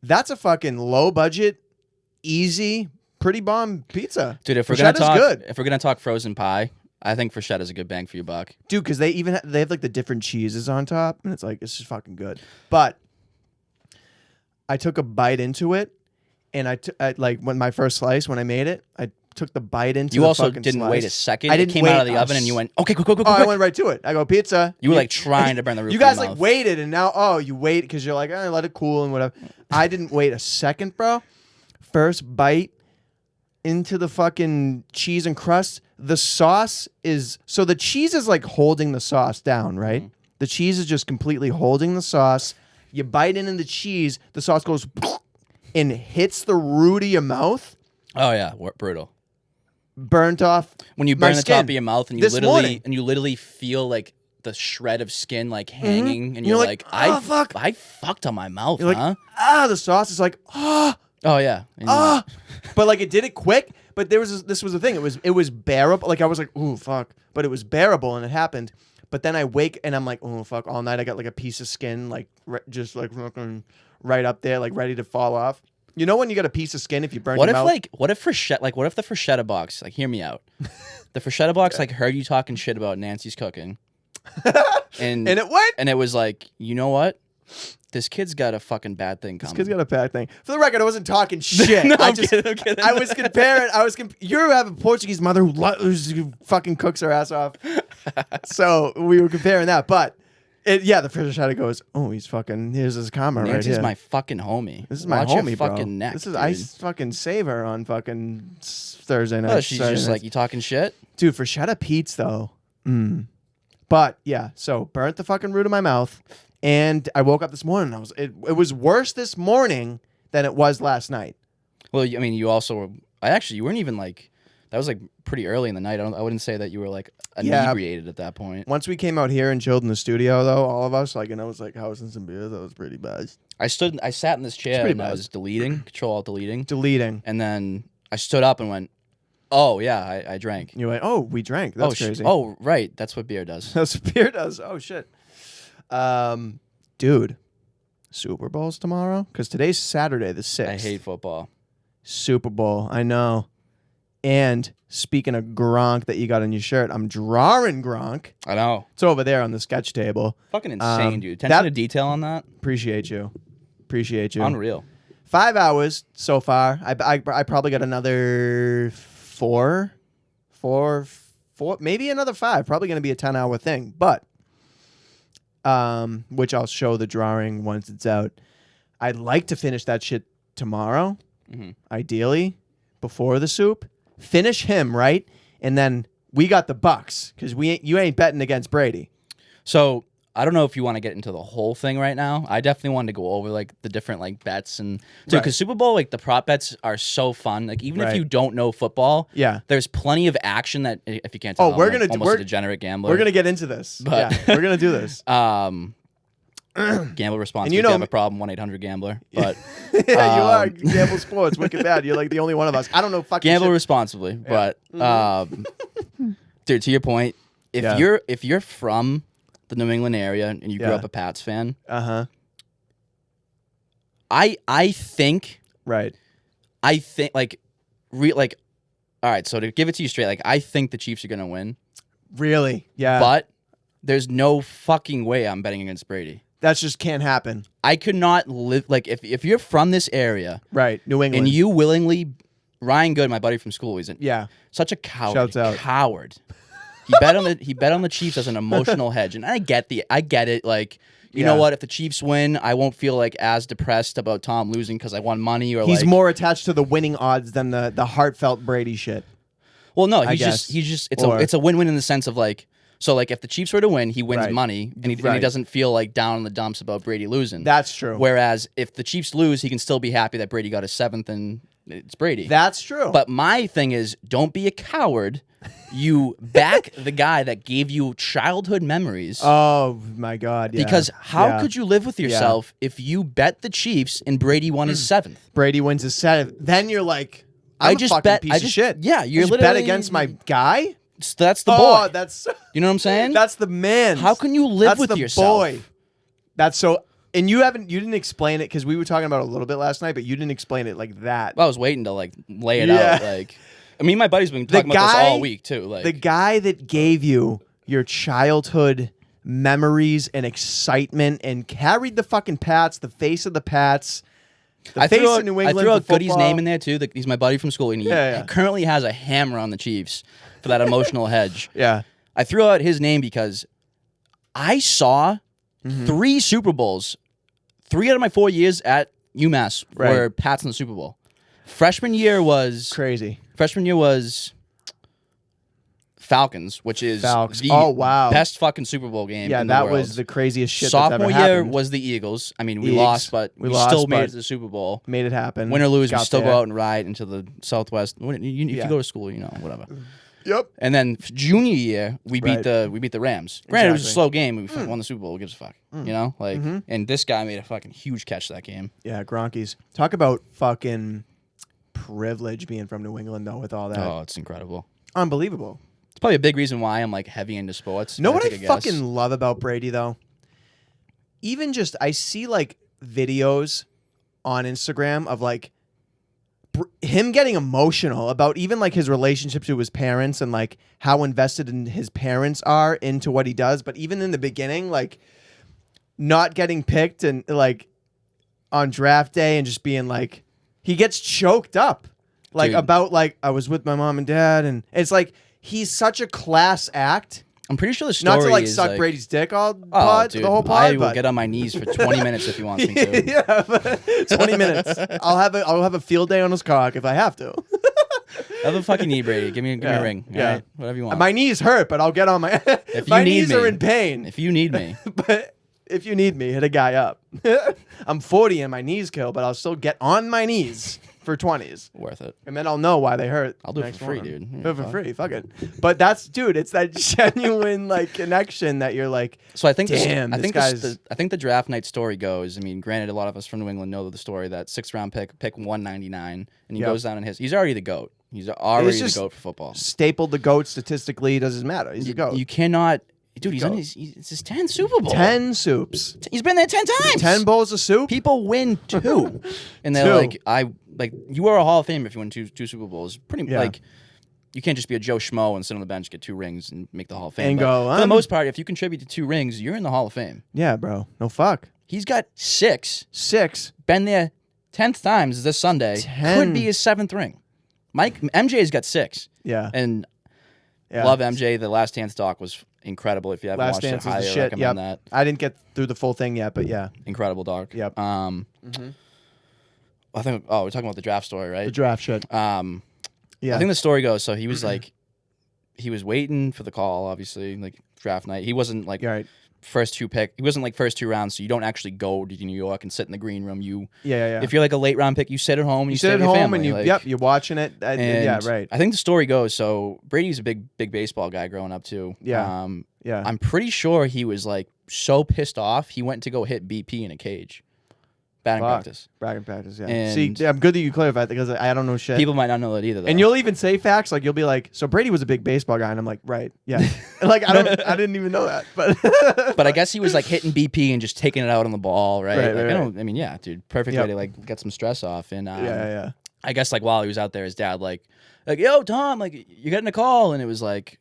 that's a fucking low budget, easy, pretty bomb pizza. Dude, if we're gonna talk frozen pie, I think Freshetta's a good bang for your buck. Dude, because they have like the different cheeses on top, and it's just fucking good. But I took a bite into it, and I like when my first slice when I made it, I took the bite into. You the also fucking didn't slice. wait a second. I didn't it came wait out of the a oven, and you went, okay, quick. Oh, I went right to it. I go pizza. You were like trying to burn the roof. You of your guys like mouth. waited, and now you wait because you're like, let it cool and whatever. I didn't wait a second, bro. First bite into the fucking cheese and crust. The sauce is the cheese is like holding the sauce down, right? Mm-hmm. The cheese is just completely holding the sauce. You bite into the cheese, the sauce goes and hits the root of your mouth. Oh yeah, brutal. Burnt off. When you my burn the skin top of your mouth and you literally feel like the shred of skin like hanging, and you're like, oh, fuck. I fucked on my mouth, You're huh? like, the sauce is like, Oh yeah. And but like it did it quick. But this was the thing. It was bearable. Like I was like, ooh, fuck. But it was bearable and it happened. But then I wake and I'm like, oh fuck. All night I got like a piece of skin, like just like fucking right up there, like ready to fall off. You know when you got a piece of skin if you burn what your if mouth? what if the Freshetta box, like hear me out. The Freshetta box like heard you talking shit about Nancy's cooking. and it went. And it was like, you know what? This kid's got a fucking bad thing coming. This kid's got a bad thing. For the record, I wasn't talking shit. No, I'm kidding. I was comparing. You have a Portuguese mother who fucking cooks her ass off. So we were comparing that. But the Freshetta goes, oh, he's fucking. Here's his karma right here. Nancy's my fucking homie. This is my Watch homie, your bro. fucking neck, This is dude. I fucking save her on fucking Thursday night. Oh, she's just like, you talking shit? dude, Freshetta Pete's though. But yeah, so burnt the fucking root of my mouth, and I woke up this morning. And it was worse this morning than it was last night. Well, I mean, you also were. You weren't even like. That was like pretty early in the night. I wouldn't say that you were like inebriated at that point. Once we came out here and chilled in the studio, though, all of us, and I was like housing some beers. That was pretty bad. I sat in this chair and I was deleting, Deleting. and then I stood up and went, "Oh yeah, I drank." You went, oh, we drank. That's crazy. Oh right, that's what beer does. That's what beer does. Oh shit. Dude, Super Bowl's tomorrow? Because today's Saturday the 6th. I hate football. Super Bowl, I know. And speaking of Gronk that you got on your shirt, I'm drawing Gronk. I know. It's over there on the sketch table. Fucking insane, dude. Attention to detail on that. Appreciate you. Unreal. 5 hours so far. I probably got another four, maybe another 5. Probably going to be a 10-hour thing. But, which I'll show the drawing once it's out. I'd like to finish that shit tomorrow, ideally, before the soup. Finish him, right? And then we got the Bucks because you ain't betting against Brady. So I don't know if you want to get into the whole thing right now. I definitely wanted to go over like the different like bets and because Super Bowl, like the prop bets are so fun. Like even if you don't know football, there's plenty of action that if you can't tell, we're a degenerate gambler. We're gonna get into this. But we're gonna do this. Gamble responsibly. And if you have a problem, 1-800-GAMBLER. But yeah, you are gamble sports, wicked bad. You're like the only one of us. I don't know fucking gamble shit. responsibly. But dude, to your point, if you're from the New England area and you grew up a Pats fan, I think all right. So to give it to you straight, like I think the Chiefs are gonna win. Really? Yeah. But there's no fucking way I'm betting against Brady. That just can't happen. I could not live like if you're from this area, right? New England, and you willingly, Ryan Good, my buddy from school, he's such a coward. Shouts out. Coward. He bet on the Chiefs as an emotional hedge, and I get it. Like you know what? If the Chiefs win, I won't feel like as depressed about Tom losing because I won money or he's more attached to the winning odds than the heartfelt Brady shit. Well, no, I he's guess. just Or- it's a win-win in the sense of like, so like if the Chiefs were to win, he wins Right. money and he Right. doesn't feel like down in the dumps about Brady losing. That's true. Whereas if the Chiefs lose, he can still be happy that Brady got his 7th and it's Brady. That's true. But my thing is, don't be a coward. You back the guy that gave you childhood memories. Oh my God! Yeah. Because how Yeah. could you live with yourself if you bet the Chiefs and Brady won his 7th? Brady wins his 7th? Then you're like, I'm a fucking piece of shit. Yeah, you're I just bet literally against my guy. That's the Oh, boy. that's You know what I'm saying? that's the man. How can you live That's with the yourself? boy. That's so. And you didn't explain it because we were talking about it a little bit last night, but you didn't explain it like that. I was waiting to like lay it Yeah. out. Like, I mean, my buddy's been talking about this all week too. Like, The guy that gave you your childhood memories and excitement and carried the fucking Pats, the face of the Pats, the face of New England. I threw out for Goody's football. name in there too. He's my buddy from school, and he currently has a hammer on the Chiefs for that emotional hedge. Yeah. I threw out his name because I saw 3 Super Bowls, 3 out of my 4 years at UMass were Pats in the Super Bowl. Freshman year was Crazy. Falcons, which is Falcons. the Oh, wow. best fucking Super Bowl game. Yeah, in that the world. was the craziest shit Sophomore that's ever year happened. was the Eagles. I mean, we Eags. lost, but We we lost, still made but it to the Super Bowl. Made it happen. Win or lose, we Got still there. go out and ride into the Southwest. If you go to school, whatever. Yep. And then junior year, we beat Right. the Rams. Granted, it was a Exactly. slow game. We fucking won the Super Bowl. Who gives a fuck? And this guy made a fucking huge catch that game. Yeah, Gronkies. Talk about fucking privilege being from New England, though, with all that. Oh, it's incredible. Unbelievable. It's probably a big reason why I'm like heavy into sports. Know if what I take a guess. fucking love about Brady, though? Even just, I see like videos on Instagram of like him getting emotional about even like his relationship to his parents and like how invested in his parents are into what he does. But even in the beginning, like not getting picked and like on draft day and just being like, he gets choked up like Dude. about like, I was with my mom and dad. And it's like, he's such a class act. I'm pretty sure the story Not to like is suck like, Brady's dick all oh, pod, dude, the whole pod. I will but get on my knees for 20 minutes if he wants me to. yeah, but 20 minutes. I'll have a field day on his cock if I have to. Have a fucking knee, Brady. Give me a ring. Yeah. All right? Whatever you want. My knees hurt, but I'll get on my. If my you need knees me. are in pain. If you need me. But if you need me, hit a guy up. I'm 40 and my knees kill, but I'll still get on my knees for 20s. Worth it. And then I'll know why they hurt. I'll do it next for free, morning. dude. Do it for free. Fuck it. But that's, dude, it's that genuine like connection that you're like, So I think damn, I this think guy's. I think the draft night story goes. I mean, granted, a lot of us from New England know the story that 6th round pick 199, and he Yep. goes down in he's already the GOAT. He's already the just GOAT for football. Stapled the GOAT statistically, doesn't matter. He's a GOAT. You cannot, dude. Goat. It's his 10th Super Bowl. 10 soups. He's been there 10 times. 10 bowls of soup? People win 2, and they're 2. like you are a Hall of Famer if you win two Super Bowls. Pretty Yeah. like. You can't just be a Joe Schmo and sit on the bench, get 2 rings, and make the Hall of Fame. And But go, for the I'm- most part, if you contribute to 2 rings, you're in the Hall of Fame. Yeah, bro. No fuck. He's got 6. 6. Been there 10th times this Sunday. 10. Could be his 7th ring. MJ's got 6. Yeah. And Yeah. love MJ. The Last Dance doc was incredible. If you haven't Last watched Dance it, is the highly shit. recommend Yep. that. I didn't get through the full thing yet, but yeah. Incredible doc. Yep. I think. Oh, we're talking about the draft story, right? The draft shit. Yeah. Yeah. I think the story goes. So he was like, he was waiting for the call. Obviously, like draft night. He wasn't like You're right. first 2 pick. He wasn't like first 2 rounds. So you don't actually go to New York and sit in the green room. You. Yeah. If you're like a late round pick, you sit at home and you, sit stay at with your home family, and you, like- yep, you're watching it. Yeah, And right. I think the story goes. So Brady's a big baseball guy growing up too. Yeah. Yeah. I'm pretty sure he was like so pissed off he went to go hit BP in a cage, batting Fuck. practice. Bragging practice, yeah. And- See, I'm good that you clarified because I don't know shit. People might not know that either. Though. and you'll even say facts like you'll be like, so Brady was a big baseball guy, and I'm like, right, yeah. Like I didn't even know that, but but I guess he was like hitting BP and just taking it out on the ball, right? Right, like, right, I mean, yeah, dude, perfect Yep. way to like get some stress off. And yeah. I guess like while he was out there, his dad like, yo, Tom, like you're getting a call, and it was like,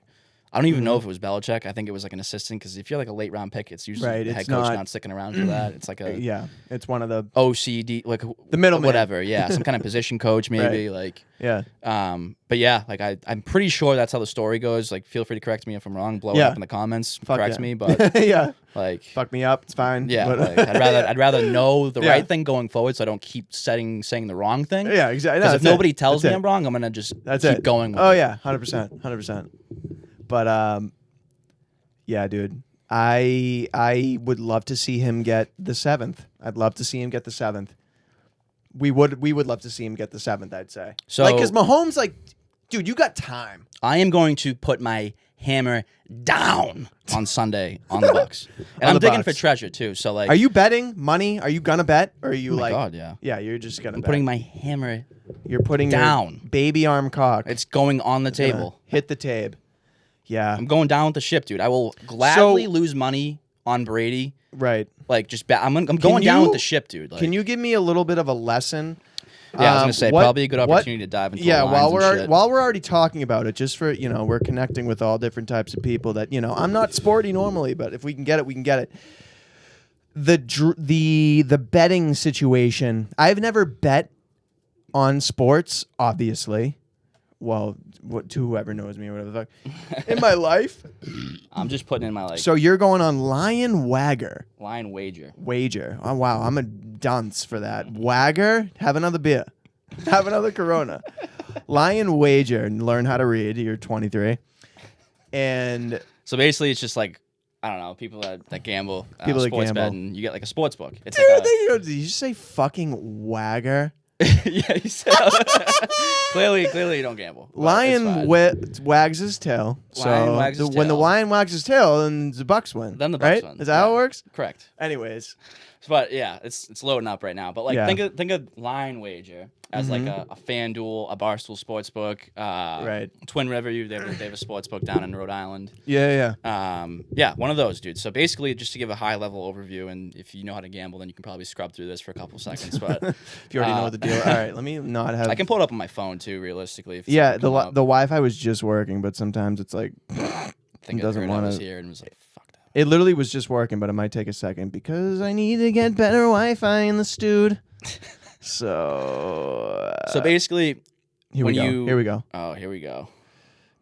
I don't even know if it was Belichick. I think it was like an assistant because if you're like a late round pick, it's usually Right, the head it's coach not- not sticking around for that. It's like a Yeah, it's one of the OCD, like The middleman. whatever. Yeah, some kind of position coach maybe. Like, yeah. but yeah, like I'm pretty sure that's how the story goes. Like, feel free to correct me if I'm wrong. Blow it Yeah. up in the comments. Fuck correct yeah. me, but yeah, like, fuck me up. It's fine. yeah, but, like, I'd rather know the Yeah. right thing going forward, so I don't keep saying the wrong thing. yeah, exactly. Because No, if that's nobody it. tells That's me it. I'm wrong, I'm gonna just That's keep it. going. With Oh it. yeah, 100%. But yeah, dude, I would love to see him get the 7th. I'd love to see him get the 7th. We would love to see him get the 7th. I'd say. So- like, cause Mahomes, like, dude, you got time. I am going to put my hammer down on Sunday on the Bucks, and On I'm the digging Bucks. for treasure too. So like, Are you betting money? Are you gonna bet, or are you oh my like? God, yeah. Yeah, you're just gonna. I'm bet. putting my hammer. You're putting down. your baby arm cock. It's going on the Gonna table. Hit the tape. Yeah. I'm going down with the ship, dude. I will gladly So- lose money on Brady. Right. Like, just I'm going down you- with the ship, dude. Like, Can you give me a little bit of a lesson? Yeah, I was gonna say what- probably a good what- opportunity to dive into. Yeah, the while lines and shit. we're already talking about it, just for we're connecting with all different types of people that I'm not sporty normally, but if we can get it, we can get it. The betting situation. I've never bet on sports, obviously. Well, to whoever knows me or whatever the fuck in my life. I'm just putting in my like So you're going on Lion Wagger line wager. wager. Oh wow, I'm a dunce for that. Wagger, have another beer, have another Corona. Lion Wager, and learn how to read. You're 23, and So basically, it's just like I don't know, people that gamble, People that sports gamble. bet, and you get like a sports book. It's dude, like did you say fucking Wagger? yeah, you said clearly you don't gamble. but it's Lion fine. wags his tail. Lion wags his when the tail. lion wags his tail, then the Bucks win. Then the Bucks right? win. Is that how it Yeah. works? Correct. Anyways, But yeah, it's loading up right now. But like Yeah. think of line wager as like a FanDuel, a Barstool Sportsbook, Right. Twin River. They have a sports book down in Rhode Island. yeah. Yeah, one of those, dude. So basically, just to give a high level overview, and if you know how to gamble, then you can probably scrub through this for a couple seconds. But If you already know what the deal. All right, let me not have. I can pull it up on my phone too, realistically. If Yeah, something the come up. Wi-Fi was just working, but sometimes it's like I think it doesn't I wanna- was here and was like, fuck that. it literally was just working, but it might take a second because I need to get better Wi-Fi in the stewed. So Basically, here we when go. you- Here we go. oh, here we go.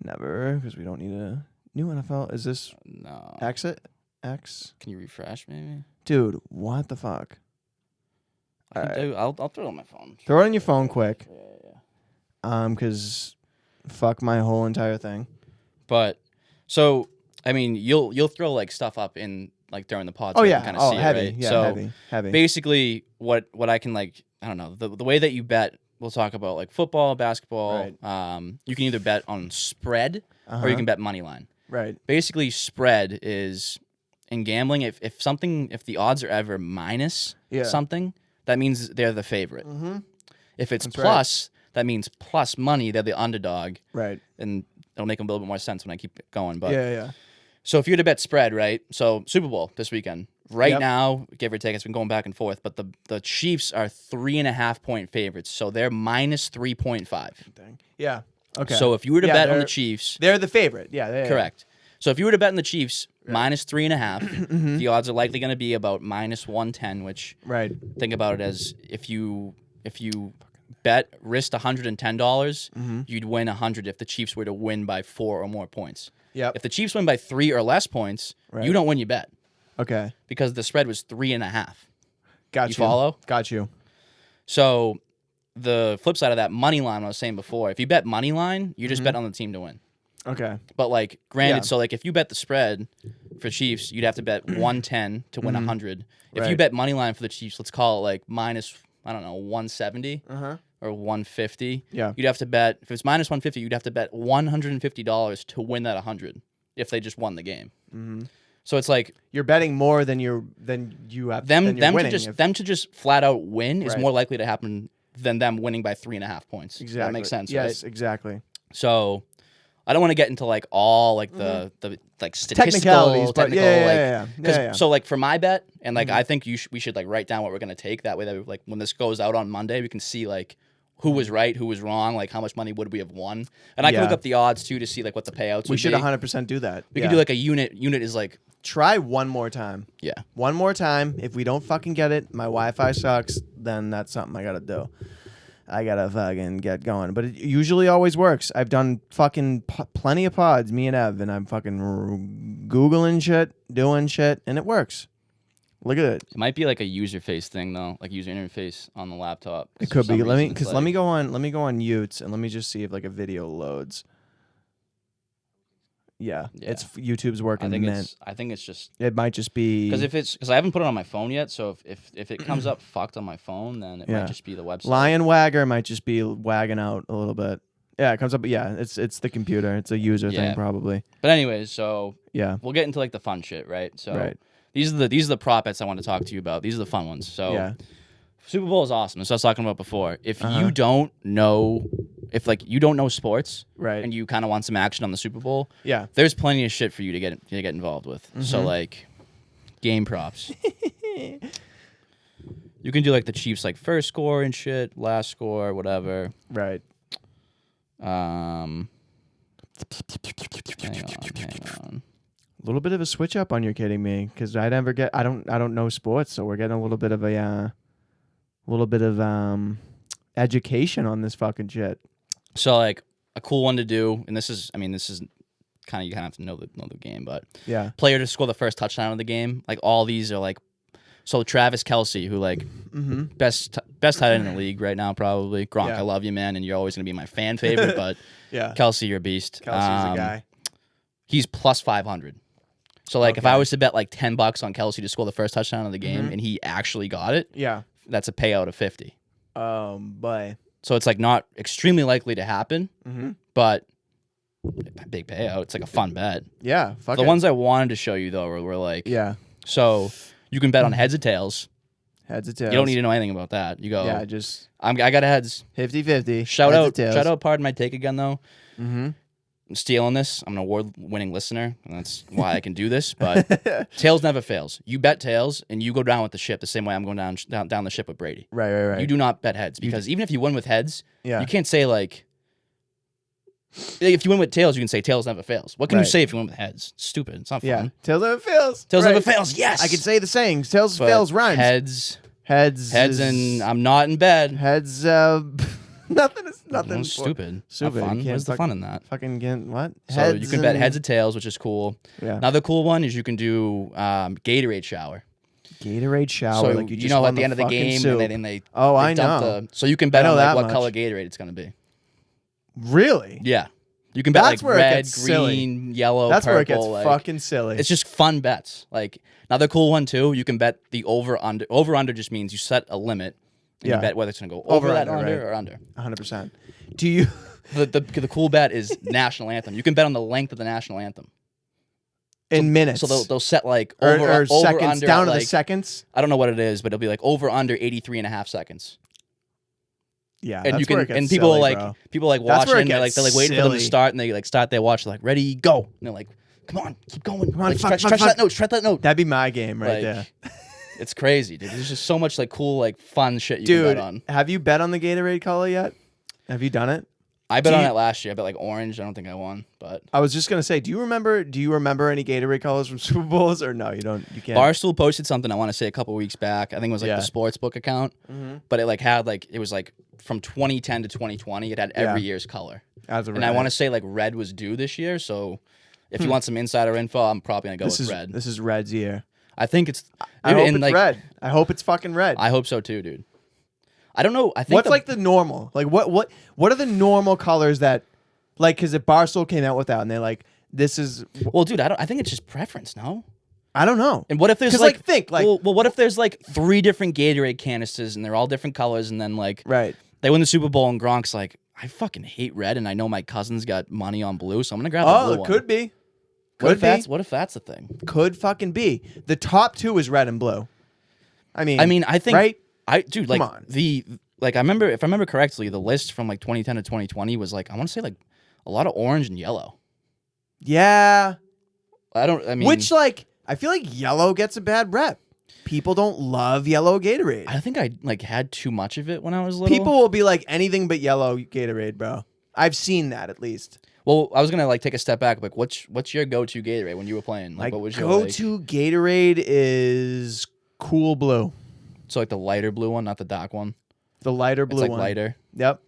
Never, because we don't need a new NFL. Is this No, exit X? can you refresh maybe? Dude, what the fuck? I can Alright. do, I'll throw it on my phone. Throw it on your phone quick. Yeah. Because fuck my whole entire thing. But so I mean, you'll throw like stuff up in like during the pod. Oh so I yeah, can kind of see heavy, it, right? yeah, So heavy. basically, what I can like, I don't know, the way that you bet. We'll talk about like football, basketball. Right. You can either bet on spread or you can bet money line. Right. Basically, spread is in gambling. If the odds are ever minus Yeah. something, that means they're the favorite. Mm-hmm. If it's That's right. plus, that means plus money. They're the underdog, Right. and it'll make a little bit more sense when I keep going. But Yeah. so if you were to bet spread, right? So Super Bowl this weekend. Right Yep. now, give or take, it's been going back and forth, but the Chiefs are 3.5 point favorites, so they're minus 3.5. Yeah. Okay. So if you were to Yeah, bet on they're- the Chiefs, they're the favorite. Yeah. correct. So if you were to bet on the Chiefs minus 3.5, the odds are likely going to be about minus 110. Which Right. think about it as if you bet risked $110, you'd win 100 if the Chiefs were to win by 4 or more points. Yep. If the Chiefs win by 3 or less points, Right. you don't win your bet. Okay. Because the spread was 3.5. Got You follow? Got you. So the flip side of that money line I was saying before, if you bet money line, you just bet on the team to win. Okay. But like granted, Yeah. so like if you bet the spread for Chiefs, you'd have to bet 110 to win 100. If you Right. bet money line for the Chiefs, let's call it like minus, I don't know, 170 Uh-huh. or 150. Yeah. You'd have to bet, if it's minus 150, you'd have to bet $150 to win that 100 if they just won the game. Mm-hmm. So it's like You're betting more than you have them than you're winning. them to just flat out win is Right. more likely to happen than them winning by 3.5 points. Exactly. That makes sense, Yes, right? exactly. So I don't want to get into like all like the like statistical Technicalities, but technical, yeah. like, 'cause- Yeah. so like for my bet, and like I think we should like write down what we're gonna take. That way, that like when this goes out on Monday, we can see like who was right, who was wrong, like how much money would we have won. And I can look up the odds too to see like what the payouts We would should be. 100% do that. We could do like a unit. Unit is like, try one more time. yeah. One more time. If we don't fucking get it, my Wi-Fi sucks, then that's something I gotta do. I gotta fucking get going. But it usually always works. I've done fucking plenty of pods, me and Ev, and I'm fucking Googling shit, doing shit, and it works. Look at it. It might be like a user face thing though, like user interface on the laptop. It could be. Let me go on Utes and let me just see if like a video loads. Yeah. It's YouTube's working. I think it's just it might just be because I haven't put it on my phone yet. So if it comes up fucked on my phone, then it might just be the website. Lion Wagger might just be wagging out a little bit. Yeah, it comes up. Yeah, it's the computer. It's a user thing probably. But anyways, so yeah, we'll get into like the fun shit, right? So right. These are the prop bets I want to talk to you about. These are the fun ones. So Super Bowl is awesome. That's what I was talking about before. If you don't know, if like you don't know sports, right, and you kind of want some action on the Super Bowl, there's plenty of shit for you to get involved with. So like game props. You can do like the Chiefs like first score and shit, last score, whatever. Right. Hang on. A little bit of a switch up on You're Kidding Me, because I don't know sports, so we're getting a little bit of education on this fucking shit. So like a cool one to do, and this is kind of you kind of have to know the game, but player to score the first touchdown of the game. Like all these are like, so Travis Kelce, who like best tight end in the league right now, probably. Gronk, I love you, man, and you're always gonna be my fan favorite, but Kelce, you're a beast. Kelce's a guy. He's plus 500. So like if I was to bet like $10 on Kelce to score the first touchdown of the game and he actually got it, that's a payout of 50. Boy. So it's like not extremely likely to happen, but a big payout. It's like a fun bet. Yeah. The ones I wanted to show you though were like, so you can bet on heads or tails. Heads or tails. You don't need to know anything about that. You go. Yeah, just I got a heads. 50-50. Shout out. Pardon my take again though. I'm stealing this. I'm an award-winning listener, and that's why I can do this. But tails never fails. You bet tails, and you go down with the ship the same way I'm going down the ship with Brady. Right. You do not bet heads, because even if you win with heads, you can't say like. If you win with tails, you can say tails never fails. What can you say if you win with heads? Stupid. It's not fun. Yeah. Tails never fails. Tails never fails. Yes. I can say the sayings. Tails fails rhymes. Heads, and I'm not in bed. Heads. Nothing. Stupid. Stupid. Fun. What's the fun in that? Fucking get what? So you can bet heads or tails, which is cool. Yeah. Another cool one is you can do Gatorade shower. Gatorade shower. So like you know at the end of the game, and they I know. So you can bet on like what color Gatorade it's going to be. Really? Yeah. You can bet That's like red, green, yellow, That's purple. where it gets like, fucking silly. It's just fun bets. Like another cool one too. You can bet the over/under. Over/under just means you set a limit. And you bet whether it's going to go over that under or under. 100%. Do you? The cool bet is national anthem. You can bet on the length of the national anthem. In minutes. So they'll set like or seconds, under down to like, the seconds. I don't know what it is, but it'll be like over under 83.5 seconds. Yeah, and that's you can where it gets and people silly, like bro. people like That's where it watching. They're like waiting for them to start, and they like start their watch. They're like ready, go. And they're like, come on, keep going. Come on, like, fuck, stretch that note. Stretch that note. That'd be my game right Like, there. It's crazy, dude. There's just so much like cool, like fun shit you Dude, can bet on. Have you bet on the Gatorade color yet? Have you done it? I bet on it last year. I bet like orange. I don't think I won, but I was just gonna say, do you remember any Gatorade colors from Super Bowls or no? You don't. You can't. Barstool posted something I want to say a couple weeks back. I think it was like the sportsbook account, but it like had like it was like from 2010 to 2020. It had every year's color, and I want to say like red was due this year. So if you want some insider info, I'm probably gonna go with red. This is red's year. I think it's. I hope it's red. I hope it's fucking red. I hope so too, dude. I don't know. I think what's like the normal? Like what are the normal colors that, like, because if Barstool came out with that and they're like, this is. Well, dude, I think it's just preference. No. I don't know. And what if there's like think like well, what if there's like 3 different Gatorade canisters and they're all different colors, and then like they win the Super Bowl and Gronk's like, I fucking hate red, and I know my cousin's got money on blue, so I'm gonna grab the blue one. Could be. What if that's a thing? Could fucking be. The top 2 is red and blue. I mean, I think right. Dude, like I remember, if I remember correctly, the list from like 2010 to 2020 was like, I want to say like a lot of orange and yellow. Yeah. I mean, which like I feel like yellow gets a bad rep. People don't love yellow Gatorade. I think I like had too much of it when I was little. People will be like anything but yellow Gatorade, bro. I've seen that at least. Well, I was gonna like take a step back. Like, what's your go-to Gatorade when you were playing? Like, what was your go-to Gatorade is Cool Blue. So like the lighter blue one, not the dark one. The lighter blue it's like one. lighter. Yep.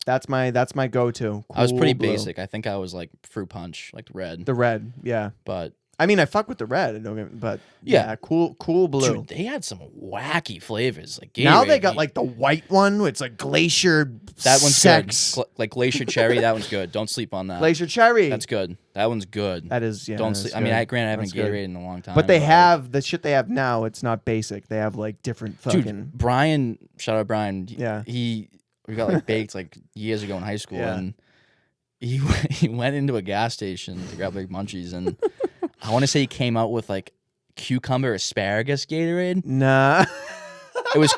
That's my go-to. Cool I was pretty Blue. basic. I think I was like Fruit Punch, like red. The red, yeah. But I mean, I fuck with the red, but yeah, cool blue. Dude, they had some wacky flavors. Like Gatorade, now they got like the white one. It's like Glacier. That one's sex. good. Like Glacier Cherry. That one's good. Don't sleep on that. Glacier Cherry. That's good. That one's good. That is, yeah. Don't sleep. I mean, granted, I haven't Gatorade in a long time. But they have the shit they have now. It's not basic. They have like different fucking. Dude, Brian. Shout out Brian. Yeah. We got like baked like years ago in high school, and he went into a gas station to grab like munchies, and I want to say he came out with like cucumber asparagus Gatorade. Nah. It was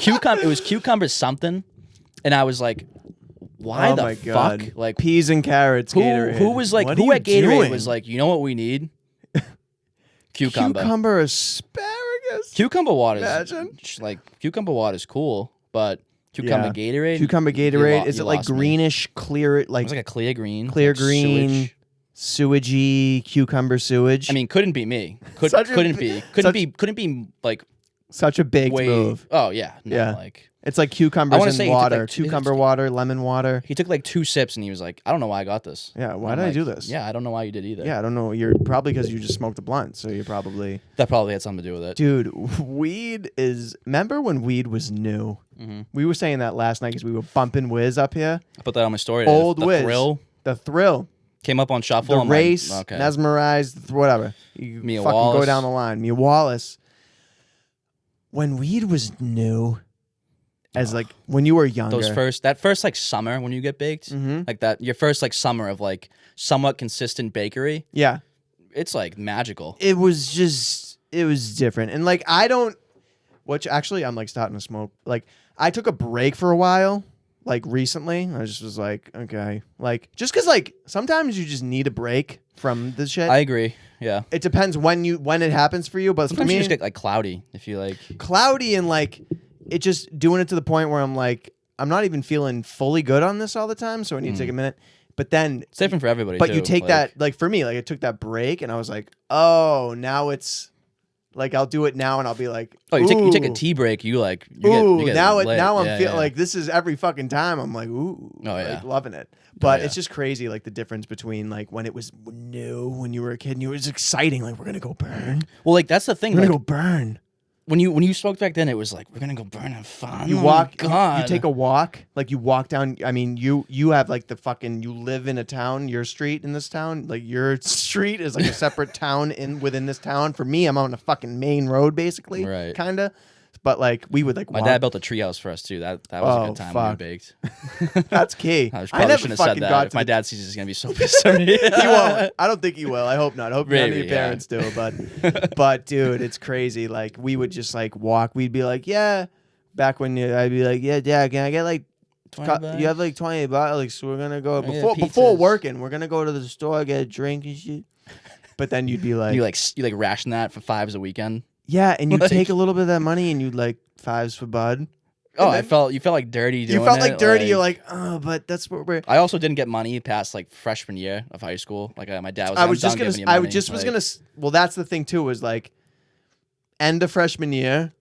cucumber something, and I was like, why oh the my fuck? God. Like peas and carrots Gatorade. Who was like what who are at you Gatorade doing? was like, you know what we need? Cucumber. Cucumber asparagus. Cucumber water. Imagine. Like cucumber water is cool, but cucumber Gatorade. Cucumber Gatorade. Is you it like lost me. greenish, clear? It Like was like a clear green. clear like green, sewage. sewagey cucumber sewage. I mean, couldn't be me. Such a Couldn't bi- be like such a big way. move. Oh yeah. No, Yeah. Like It's like I cucumbers wanna and say he took, water. like, Cucumber water, lemon water. he took like 2 sips and he was like, I don't know why I got this. Yeah, And why I'm did I like, do this? Yeah, I don't know why you did either. Yeah, I don't know. You're probably because you just smoked a blunt, so you're probably. That probably had something to do with it. Dude, weed is. Remember when weed was new? Mm-hmm. We were saying that last night because we were bumping Wiz up here. I put that on my story. Today. Old the Wiz. Thrill The thrill. came up on shuffle. The I'm race. Like, okay. Mesmerized. Whatever. You Mia fucking go Wallace. down the line. Mia Wallace. When weed was new, as like when you were younger. That first like summer when you get baked, Mhm. like that your first like summer of like somewhat consistent bakery, Yeah. it's like magical. It was different. And like which actually I'm like starting to smoke. Like I took a break for a while, like recently. I just was like, okay. Like just cause like sometimes you just need a break from the shit. I agree. Yeah. It depends when it happens for you, but Sometimes for me you just get like cloudy if you like. cloudy and like it just doing it to the point where I'm like, I'm not even feeling fully good on this all the time, so I need to take a minute. But then It's different for everybody. but too. you take like, that like for me, like I took that break and I was like, oh, now it's like I'll do it now and I'll be like, Oh, you take a ooh. tea break. You like. Ooh, you get now lit. I'm Yeah, feeling yeah. like this is every fucking time. I'm like, ooh, Oh, yeah. like loving it. But yeah. it's just crazy, like the difference between like when it was new, when you were a kid, and it was exciting. Like we're gonna go burn, Well, like that's the thing. we're Like, gonna go burn. when you smoked back then, it was like we're gonna go burn and fun. You Oh my walk, God. you take a walk, like you walk down. I mean, you have like the fucking. You live in a town. Your street in this town, like your street is like a separate town within this town. For me, I'm on a fucking main road, basically, Right. Kinda. But like we would like. My walk. dad built a treehouse for us too. That was Oh, a good time when we were fuck. baked. That's key. I I probably never shouldn't have fucking said that. got If to my the dad sees this, he's gonna be so pissed at me. he won't. I don't think he will. I hope not. I hope none of Maybe, your yeah. parents do. But dude, it's crazy. Like we would just like walk. We'd be like, yeah. Back when I'd be like, yeah, Dad, can I get like, 20 bucks? you have like $20, like so we're gonna go Oh, yeah, before pizzas. working. We're gonna go to the store, get a drink and shit. But then you'd be like, you like ration that for $5s a weekend. yeah, and you'd like- take a little bit of that money and you'd like $5s for bud. Oh, then- you felt like dirty doing You felt it, like dirty. You're like, oh, but that's what we're. I also didn't get money past like freshman year of high school. Like my dad was. I was I'm just done gonna. giving you I money. just was Like, gonna. Well, that's the thing too. Was like, end of freshman year,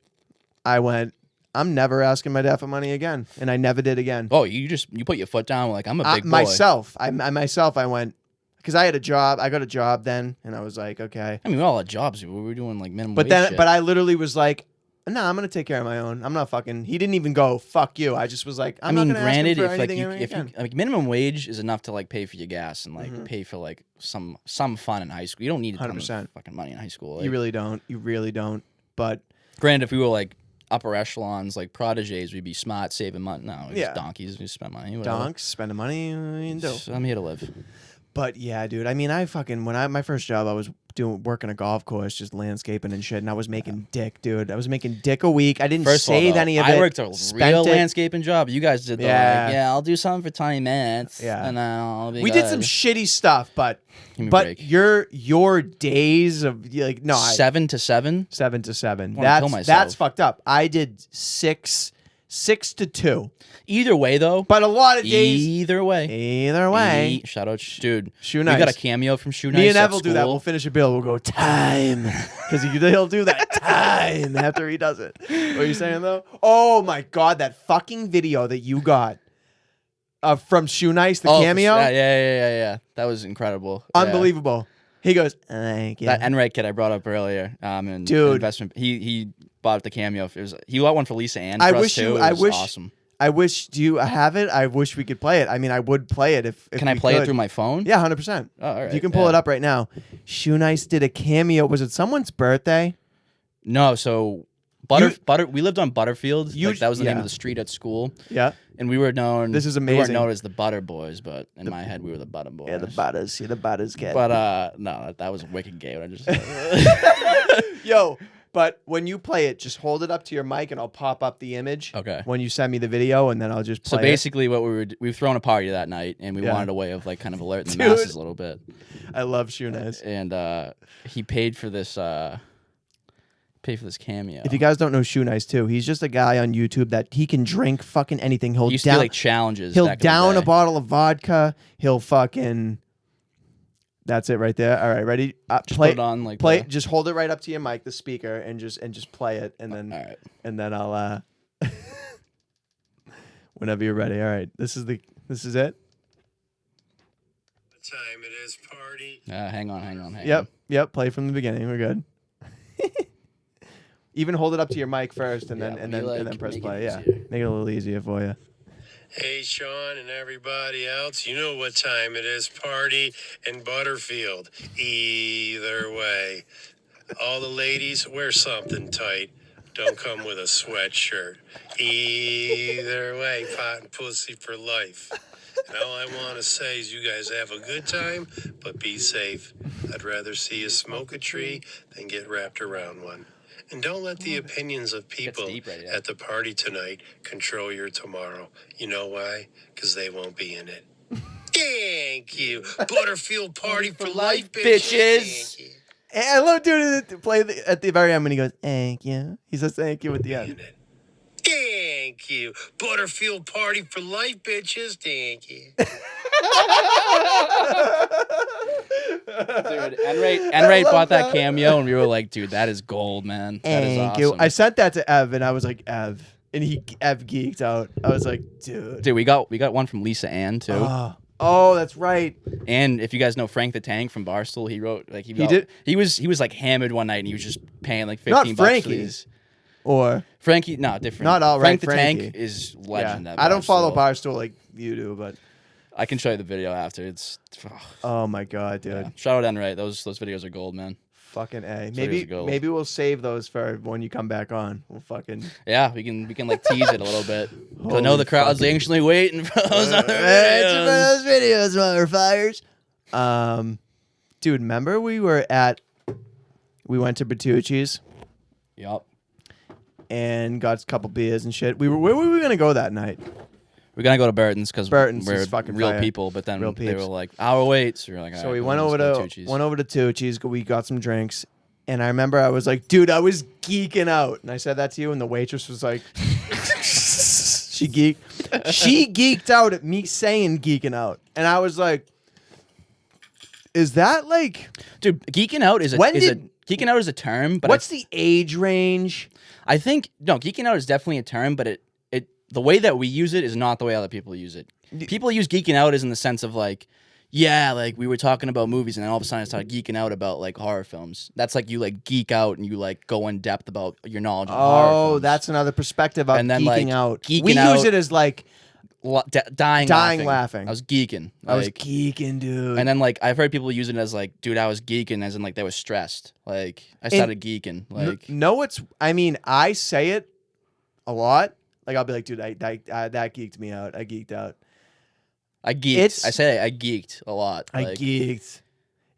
I went. I'm never asking my dad for money again, and I never did again. Oh, you put your foot down. Like I'm a big boy. Myself, I myself, I went because I had a job. I got a job then, and I was like, okay. I mean, we all had jobs. We were doing like minimum But wage then, shit. but I literally was like, no, I'm gonna take care of my own. I'm not fucking. He didn't even go fuck you. I just was like, I I'm mean, not gonna granted, ask him for if like anything if you again. like minimum wage is enough to like pay for your gas and like Mm-hmm. pay for like some fun in high school. You don't need a ton of 100%. fucking money in high school. Like, You really don't. You really don't. But granted, if we were like upper echelons, like proteges, we'd be smart, saving money. No, we're Yeah. just donkeys. We spend money. Whatever. donks spending money. You know. So I'm here to live. But yeah, dude. I mean, I fucking my first job, I was working a golf course, just landscaping and shit, and I was making dick, dude. I was making dick a week. I didn't First of all, save though, any of it. I worked a real landscaping job. You guys did the I'll do something for 20 minutes. Yeah. And then I'll be We good. did some shitty stuff, but Give me a break. your days of 7 to 7. 7 to 7. wanna kill That's myself. fucked up. I did 6 to 2. Either way, though. But a lot of days. Either way. Shout out, dude. Shoenice. We got a cameo from Shoenice. Me and Ev will do that. We'll finish a bill. We'll go time because he'll do that time after he does it. What are you saying though? Oh my god, that fucking video that you got from Shoenice, the cameo. Yeah. That was incredible. Unbelievable. He goes, thank you. That Enright kid I brought up earlier. Dude. Investment. He bought the cameo. He got one for Lisa Ann. I for us, wish too. you. It I was wish. Awesome. I wish. Do you have it? I wish we could play it. I mean, I would play it if. Can I play it through my phone? Yeah, 100%. Oh, all right. You can pull it up right now. Shoenice did a cameo. Was it someone's birthday? No, so Butter. We lived on Butterfield. That was the name yeah. of the street at school. Yeah. And we were known. This is We weren't amazing. known as the Butter Boys, but in my head, we were the Butter Boys. Yeah, the Butters. You're the Butters kid. But no, that was wicked gay. What I just. Yo, but when you play it, just hold it up to your mic and I'll pop up the image. Okay. When you send me the video, and then I'll just play So basically, what we've thrown a party that night, and we Yeah. wanted a way of like kind of alerting the Dude. masses a little bit. I love Shoenice. And he paid for this. Pay for this cameo. If you guys don't know Shoenice too, he's just a guy on YouTube that he can drink fucking anything. he used to do like challenges. He'll back in the down a day. bottle of vodka. He'll fucking. That's it right there. All right, ready? Just put it on like play. the- Just hold it right up to your mic, the speaker, and just play it, and then All right. and then I'll whenever you're ready. All right, this is it. What time it is, party? Hang on. Yep. Play from the beginning. We're good. Even hold it up to your mic first, and Yeah, then let me, and then press make it play. Yeah, easier. make it a little easier for you. Hey, Sean and everybody else, you know what time it is, party in Butterfield. Either way, all the ladies, wear something tight. Don't come with a sweatshirt. Either way, pot and pussy for life. And all I want to say is you guys have a good time, but be safe. I'd rather see you smoke a tree than get wrapped around one. And don't let the opinions of people deep right now. at the party tonight control your tomorrow. You know why? Because they won't be in it. Thank you. Butterfield party for life, bitches. Thank you. And I love doing it. Play at the very end when he goes, "Thank you." He says, "Thank you" at the In end. it. Thank you. Butterfield party for life, bitches. Thank you. Dude, Enright bought that cameo, and we were like, dude, that is gold, man. That is Thank awesome. you. I sent that to Ev, and I was like, Ev, and Ev geeked out. I was like, dude. Dude, we got one from Lisa Ann too. Oh, that's right. And if you guys know Frank the Tank from Barstool, he wrote like he was like hammered one night, and he was just paying like 15 bucks for Frankie. these. Or Frankie, no, different. Not all right, Frank the Frankie. Tank is legend. yeah. At I don't follow Barstool. Barstool like you do, but I can show you the video after. It's oh my god, dude. yeah. Shout out Enright. Those videos are gold, man. Fucking A. years Maybe ago. we'll save those for when you come back on. We'll fucking Yeah, we can like tease it a little bit. 'Cause I know Holy the crowd's fucking- anxiously waiting for those other those videos. videos, motherfuckers. Dude, remember we went to Bertucci's Yup. and got a couple beers and shit. Where were we gonna go that night? We're gonna go to Burton's because Burton's we're is fucking real fire. people. But then Real they were peeps. like, hour wait. So we were like, So all we right, went let's over go to Tucci's. We got some drinks, and I remember I was like, "Dude, I was geeking out," and I said that to you, and the waitress was like, "She geeked out at me saying geeking out," and I was like, "Is that like Dude, geeking out is geeking out is a term, but what's the age range?" I think no, geeking out is definitely a term, but it the way that we use it is not the way other people use it. People use geeking out as in the sense of like, yeah, like we were talking about movies, and then all of a sudden I started geeking out about like horror films. That's like you like geek out and you like go in depth about your knowledge of horror films. That's another perspective of And then, geeking like, out. geeking we out- use it as like Dying laughing. I was geeking. I was Like, geeking, dude. and then like I've heard people use it as like, dude, I was geeking, as in like they were stressed. Like I started geeking. Like no, I say it a lot. Like I'll be like, dude, I that geeked me out. I geeked out. I geeked. I say I geeked a lot. I Like, geeked.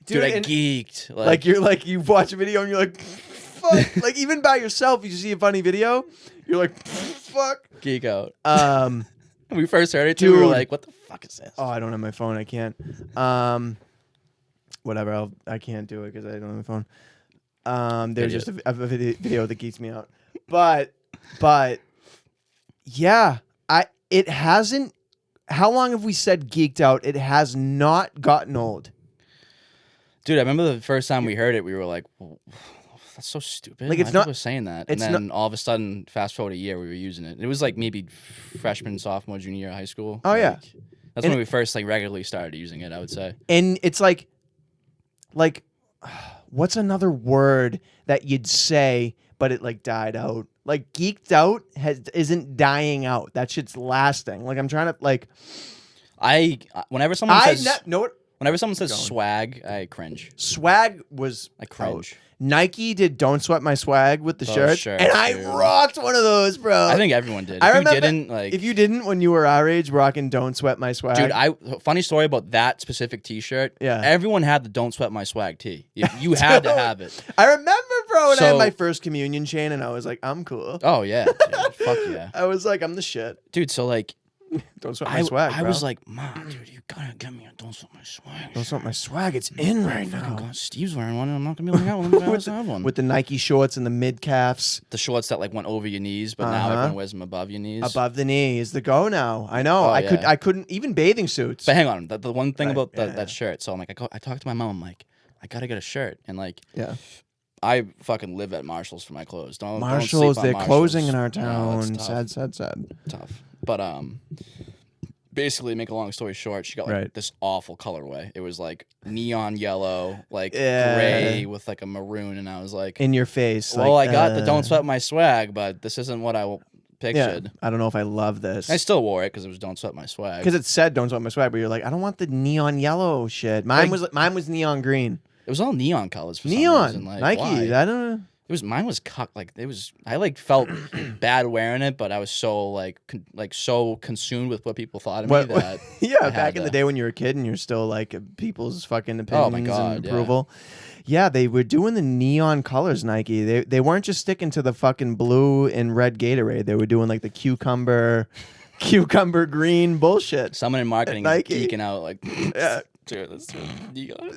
Dude, I and, geeked. like you're like you watch a video and you're like, fuck. Like even by yourself, you see a funny video, you're like, fuck. Geek out. Um, When we first heard it, we were Dude. like, what the fuck is this? oh, I don't have my phone. I can't. Whatever. I can't do it because I don't have my phone. There's Idiot. just a video that geeks me out. But yeah, it hasn't. How long have we said geeked out? It has not gotten old. Dude, I remember the first time we heard it, we were like, well, that's so stupid. Like, it's Why not- people are saying that. And it's then all of a sudden, fast forward a year, we were using it. It was like maybe freshman, sophomore, junior year of high school. Oh, yeah. Like, that's And when we first like regularly started using it, I would say. And it's like, what's another word that you'd say, but it like died out? Like geeked out isn't dying out. That shit's lasting. Like I'm trying to like. Whenever someone says know what? whenever someone says Going. swag, I cringe. Swag was I cringe. out. Nike did "Don't Sweat My Swag" with the Those shirts, shirts, and I dude. rocked one of those, bro. I think everyone did. I If remember you didn't, like, if you didn't when you were our age, rocking "Don't Sweat My Swag." dude, funny story about that specific T-shirt. Yeah. Everyone had the "Don't Sweat My Swag" tee. You had to have it. I remember, bro, when I had So- my first communion chain, and I was like, "I'm cool." Oh yeah, dude. Fuck yeah, I was like, "I'm the shit." dude. So like, Don't sweat my swag. I bro. was like, Mom, dude, you gotta get me a "Don't Sweat My Swag." "Don't sweat my swag." It's in right Fucking now. God, Steve's wearing one, and I'm not gonna be like, "Oh, I also have one." With the Nike shorts and the mid calves the shorts that like went over your knees, but now Uh-huh. everyone wears them above your knees. above the knee is the go now. I know. Oh, I yeah. couldn't even bathing suits. But hang on, the one thing Right, about yeah, that shirt. So I'm like, I talked to my mom. I'm like, I gotta get a shirt, and like, Yeah. I fucking live at Marshalls for my clothes. Don't Marshalls, sleep on they're Marshalls. closing in our I know, it's town. tough. Sad. Tough. But basically, make a long story short, she got like Right. this awful colorway. It was like neon yellow, like Yeah. gray with like a maroon, and I was like, In your face. well, like, I got the "Don't Sweat My Swag," but this isn't what I Yeah. pictured. I don't know if I love this. I still wore it because it was "Don't Sweat My Swag." Because it said "Don't sweat my swag," but you're like, I don't want the neon yellow shit. Mine was neon green. It was all neon colors for some Neon. reason. Like, Nike. why? I don't know. It was mine was like it was. I like felt bad wearing it, but I was so like so consumed with what people thought of me that Yeah, I back had in the to. day when you were a kid and you're still like people's fucking opinions Oh my God, and yeah. approval. Yeah, they were doing the neon colors, Nike. They weren't just sticking to the fucking blue and red Gatorade. They were doing like the cucumber green bullshit. someone in marketing is Nike. geeking out like, Yeah. dude, let's do neon.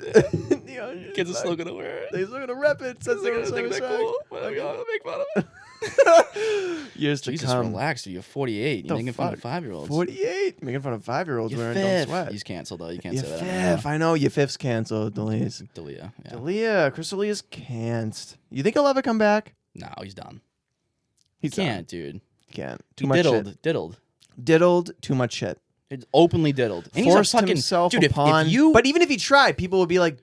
Neon shit, Kids are like- still gonna wear it. They're still gonna rep it. Says They're they're gonna think gonna they're cool. But I'm gonna make fun of it. Years to Jesus, come. relax, dude. You're 48. The You're making fun of fuck? 5-year-olds. 48. Making fun of 5-year-olds You're wearing "Don't fifth. Sweat." He's canceled though. You can't You say that. anymore. fifth. I know. Your fifth's canceled. Delise. Dalia. Yeah. Dalia. Chris D'Elia's can't. You think he'll ever come back? No, he's done. He Can't, dude. Can't. He Too much diddled. shit. Diddled. Diddled. Too much shit. It's openly diddled. And Forced he's a fucking himself dude. upon. If you But even if he tried, people would be like,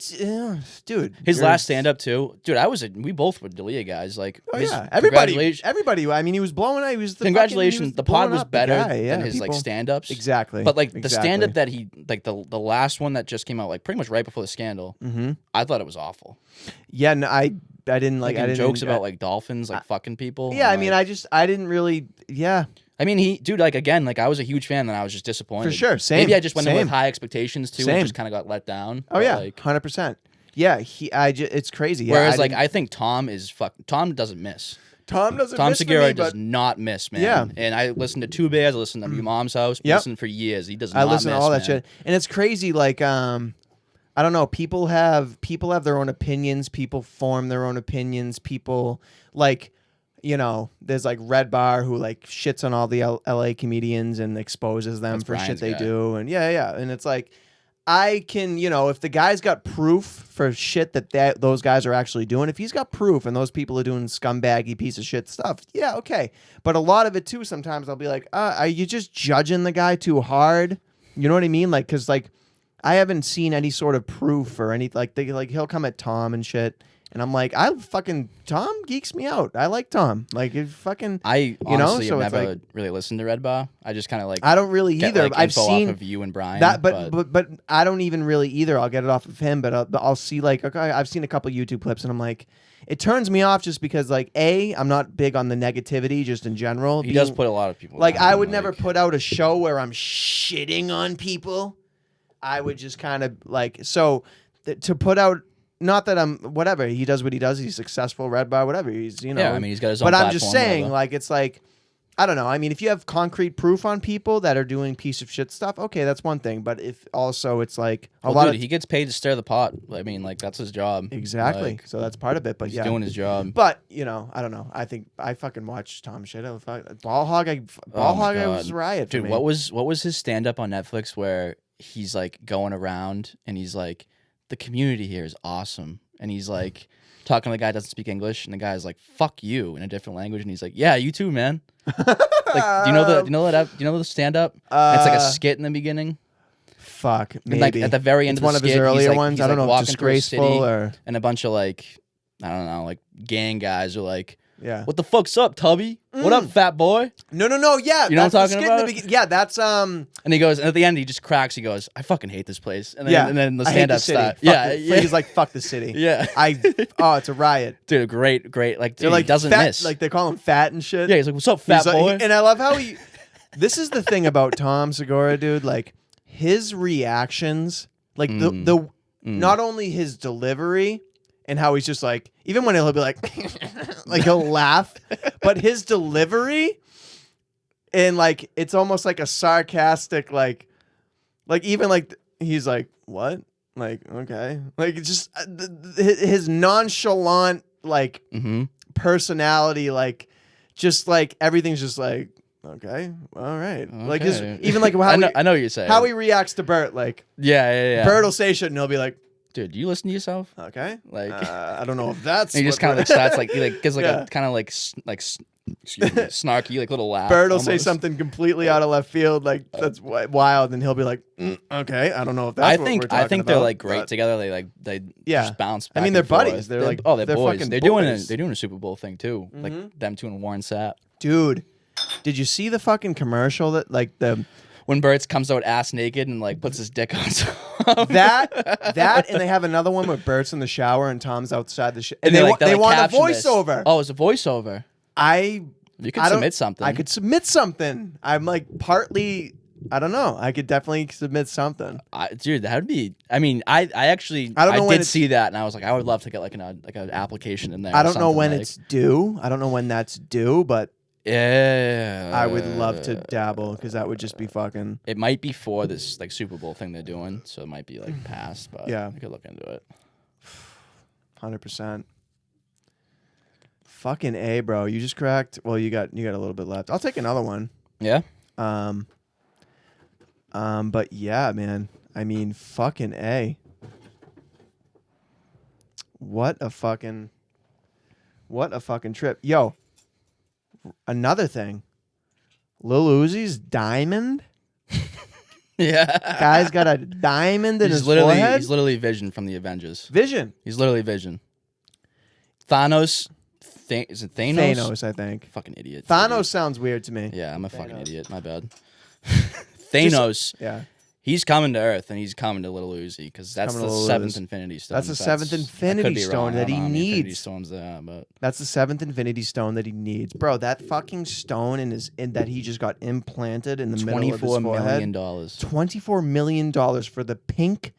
dude. his you're- last stand up too, dude. We both were Dalia guys. Like, Oh his- yeah, everybody. congratulations- Everybody. I mean, he was blowing out. He was the Congratulations. The pod blowing was up, the better guy, yeah, than his like people- stand ups. Exactly. But like the exactly. stand up that he like the last one that just came out like pretty much right before the scandal. Mm-hmm. I thought it was awful. Yeah, no, I didn't like. Like I didn't jokes about like dolphins like fucking people. Yeah, I and, mean, like, I didn't really. Yeah, I mean, dude, like again, like I was a huge fan, and I was just disappointed. For sure, same, Maybe I just went in same. with high expectations too, Same. and just kind of got let down. Oh But, yeah, like, 100%. Yeah, it's crazy. Yeah, whereas like didn't- I think Tom doesn't miss. Tom doesn't. Tom miss for Segura me, does but not miss, man. Yeah. And I listened to Two Bears. I listened to Your Mom's House. Yep. Listened for years. He does not I listen miss, to all that man. shit, and it's crazy. Like, I don't know. People have their own opinions. People form their own opinions. People like, there's like Red Bar who like shits on all the LA comedians and exposes them That's for shit Brian's they guy. do, and yeah, and it's like. I can, if the guy's got proof for shit that those guys are actually doing, if he's got proof and those people are doing scumbaggy piece of shit stuff, yeah, okay. But a lot of it too, sometimes I'll be like, are you just judging the guy too hard? You know what I mean? Like, cause like, I haven't seen any sort of proof or any like he'll come at Tom and shit. And I'm like, Tom geeks me out. I like Tom. Like, it fucking, I honestly so have it's never like- really listened to Red Bar. I just kind of like I don't really get, either. like, I've info seen off of you and Brian. that, but I don't even really either. I'll get it off of him, but I'll see like, okay, I've seen a couple YouTube clips, and I'm like, it turns me off just because like I'm not big on the negativity just in general. he does put a lot of people like down, I would never put out a show where I'm shitting on people. I would just kind of like so. to put out. Not that I'm whatever he does what he does. He's successful, Red Bar, whatever. He's Yeah, I mean, he's got his own. But I'm just platform, saying, whatever. like it's like. I don't know. I mean, if you have concrete proof on people that are doing piece of shit stuff, okay, that's one thing. But if also it's like a lot dude, of he gets paid to stir the pot. I mean, like that's his job. exactly. Like, So that's part of it. But he's yeah, doing his job. But I don't know. I think I fucking watched Tom shit. Ball Hog. Oh my Hog God. was a riot. For Dude, me. what was his stand up on Netflix where he's like going around and he's like, the community here is awesome, and he's like talking to the guy who doesn't speak English, and the guy's like, "Fuck you" in a different language, and he's like, "Yeah, you too, man." Like, do you know the stand up? It's like a skit in the beginning. Fuck. And, Maybe like at the very end it's of the one of his skit, earlier he's like, ones. he's I don't like know if walking through a disgraceful city, or and a bunch of like, I don't know, like gang guys are like, yeah. "What the fuck's up, Tubby? What up, fat boy?" No. Yeah, You know what that's I'm the talking skit in the about? Yeah, that's And he goes, and at the end he just cracks. He goes, "I fucking hate this place." And then, yeah. and then the I hate stand the up city. start. Fuck Yeah, it. yeah. He's like, fuck the city. Yeah. It's a riot. Dude, great. Like, They're dude, like he doesn't fat, miss. like they call him fat and shit. Yeah, he's like, "What's up, fat He's like- boy?" and I love how he. This is the thing about Tom Segura, dude. Like his reactions, like the not only his delivery and how he's just like, even when he'll be like, like he'll laugh, but his delivery and like it's almost like a sarcastic, like even like he's like, what? Like okay, like it's just his nonchalant like personality, like just like everything's just like. Okay, all right. Like his, even like how I know what you're saying. how he reacts to Bert. Like yeah. Bert will say shit and he'll be like, Dude, do you listen to yourself? okay, Like, I don't know if that's. and he just what kind of like starts like he like gives like Yeah. a kind of like excuse me, snarky like little laugh. Bert will say almost. something completely out of left field, like that's wild, and he'll be like, okay, I don't know if that's. I what think we're talking they're about, like great but- together. They Yeah. just bounce. I Back mean, they're and forth. buddies. They're like- they're they're boys. fucking They're boys. doing a Super Bowl thing too. Like them two and Warren Sapp. Dude, did you see the fucking commercial that like the When Bert's comes out ass naked and like puts his dick on top. that and they have another one where Bert's in the shower and Tom's outside the shower, and they're they like, want a caption this. voiceover. Oh, it's a voiceover. You could I don't- submit something. I could submit something. I'm like partly. I don't know. I could definitely submit something. Dude, that would be. I mean, I actually I don't know when did it's- see that, and I was like, I would love to get like an application in there. I or don't know something, when like- it's due. I don't know when that's due, but Yeah, I would love to dabble because that would just be fucking. It might be for this like Super Bowl thing they're doing, so it might be like past. But Yeah. I could look into it. 100%. Fucking A, bro. You just cracked. Well, you got a little bit left. I'll take another one. Yeah. But yeah, man. I mean, fucking A. What a fucking trip. Yo, another thing. Lil Uzi's diamond. Yeah. Guy's got a diamond in his He's forehead. literally Vision from the Avengers. Vision. He's literally Vision. Thanos. Is it Thanos? Thanos, I think. Fucking idiot. Thanos sounds weird to me. Yeah, I'm a fucking Thanos. idiot. My bad. Thanos. Yeah. He's coming to Earth, and he's coming to Little Uzi because that's coming the to Lil seventh Uzi. Infinity Stone. That's the seventh Infinity I could be Stone wrong. I that don't he know how many Infinity needs. Stones there are, but That's the seventh Infinity Stone that he needs, bro. That fucking stone that he just got implanted in the middle of his $24 forehead. million. $24 million for the pink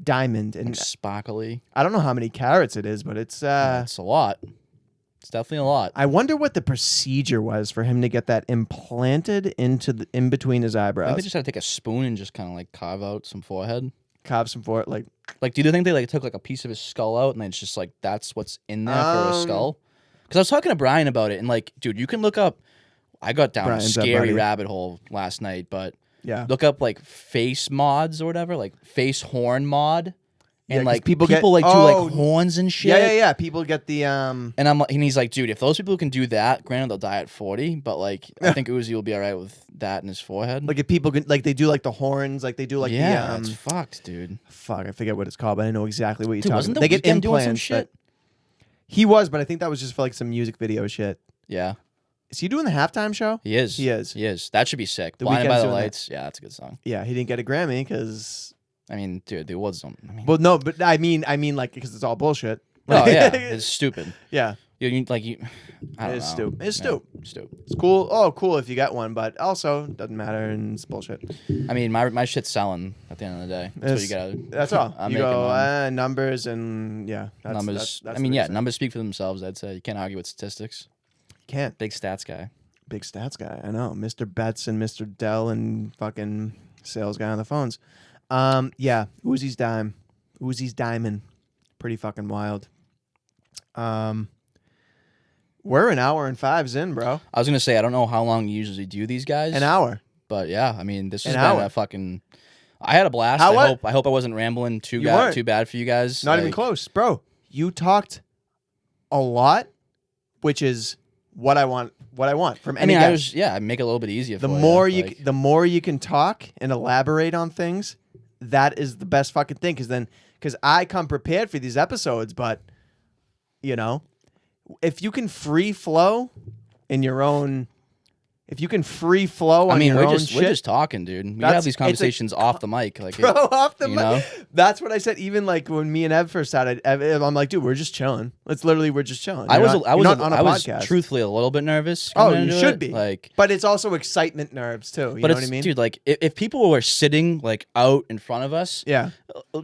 diamond, and Sparkly. I don't know how many carats it is, but it's. It's a lot. It's definitely a lot. I wonder what the procedure was for him to get that implanted in between his I think eyebrows. they just had to take a spoon and just kind of like carve out some forehead. Carve some for it, like Like, do you think they like took like a piece of his skull out and then it's just like that's what's in there for a skull? Because I was talking to Brian about it and like, dude, you can look up. I got down Brian's a our scary buddy. rabbit hole last night, but yeah. look up like face mods or whatever, like face horn mod, Yeah, and 'cause like people people get- like do oh, like horns and shit. Yeah. People get the And and he's like, dude, if those people can do that, granted they'll die at 40, but like I think Uzi will be all right with that in his forehead. like if people can like they do like the horns, like they do like yeah, the it's fucked, dude. fuck, I forget what it's called, but I know exactly what you're Dude, talking wasn't about. The They get Weeknd doing some implants. shit? He was, but I think that was just for like some music video shit. Yeah, Is he doing the halftime show? he is. He is. He is. That should be sick. The Blinded Weeknd's by the doing that. Lights. Yeah, that's a good song. Yeah, he didn't get a Grammy because. I mean, dude, the awards don't. I mean, Well, no, but I mean, like because it's all bullshit. oh yeah, it's stupid. Yeah. You like you. I don't It's know. stupid. It's Yeah, stupid. stupid. It's cool. Oh, cool if you got one, but also doesn't matter and it's bullshit. I mean, my shit's selling at the end of the day. That's what you gotta. That's all. I'm You making go money. numbers and that's, Numbers. That's I mean, the yeah, reason. numbers speak for themselves. I'd say you can't argue with statistics. Can't. Big stats guy. Big stats guy. I know. Mr. Betts and Mr. Dell and fucking sales guy on the phones. Yeah. Uzi's dime. Uzi's diamond. Pretty fucking wild. We're an hour and 5's in, bro. I was gonna say I don't know how long you usually do these guys. An hour. But yeah, I mean, this has An been hour. a fucking. I had a blast. How what? I hope I wasn't rambling too You weren't. too bad for you guys. Not even Like, close, bro. You talked a lot, which is what I want. What I want from I any mean, guest. I make it a little bit easier. The for more you, you, like, the more you can talk and elaborate on things, that is the best fucking thing. Because I come prepared for these episodes, but if you can free flow in your own, if you can free flow on I mean, your we're own just shit, we're just talking, dude. We That's- have these it's a conversations off the mic, like bro, off the you mic. know? That's what I said. Even like when me and Ev first started, I'm like, dude, we're just chilling. It's literally we're just chilling. I You're was not- I was you're not on a I was podcast. truthfully a little bit nervous. Oh, coming you into should it, be. like. But it's also excitement nerves too. You But know it's, what I mean? dude, like if people were sitting like out in front of us, Yeah.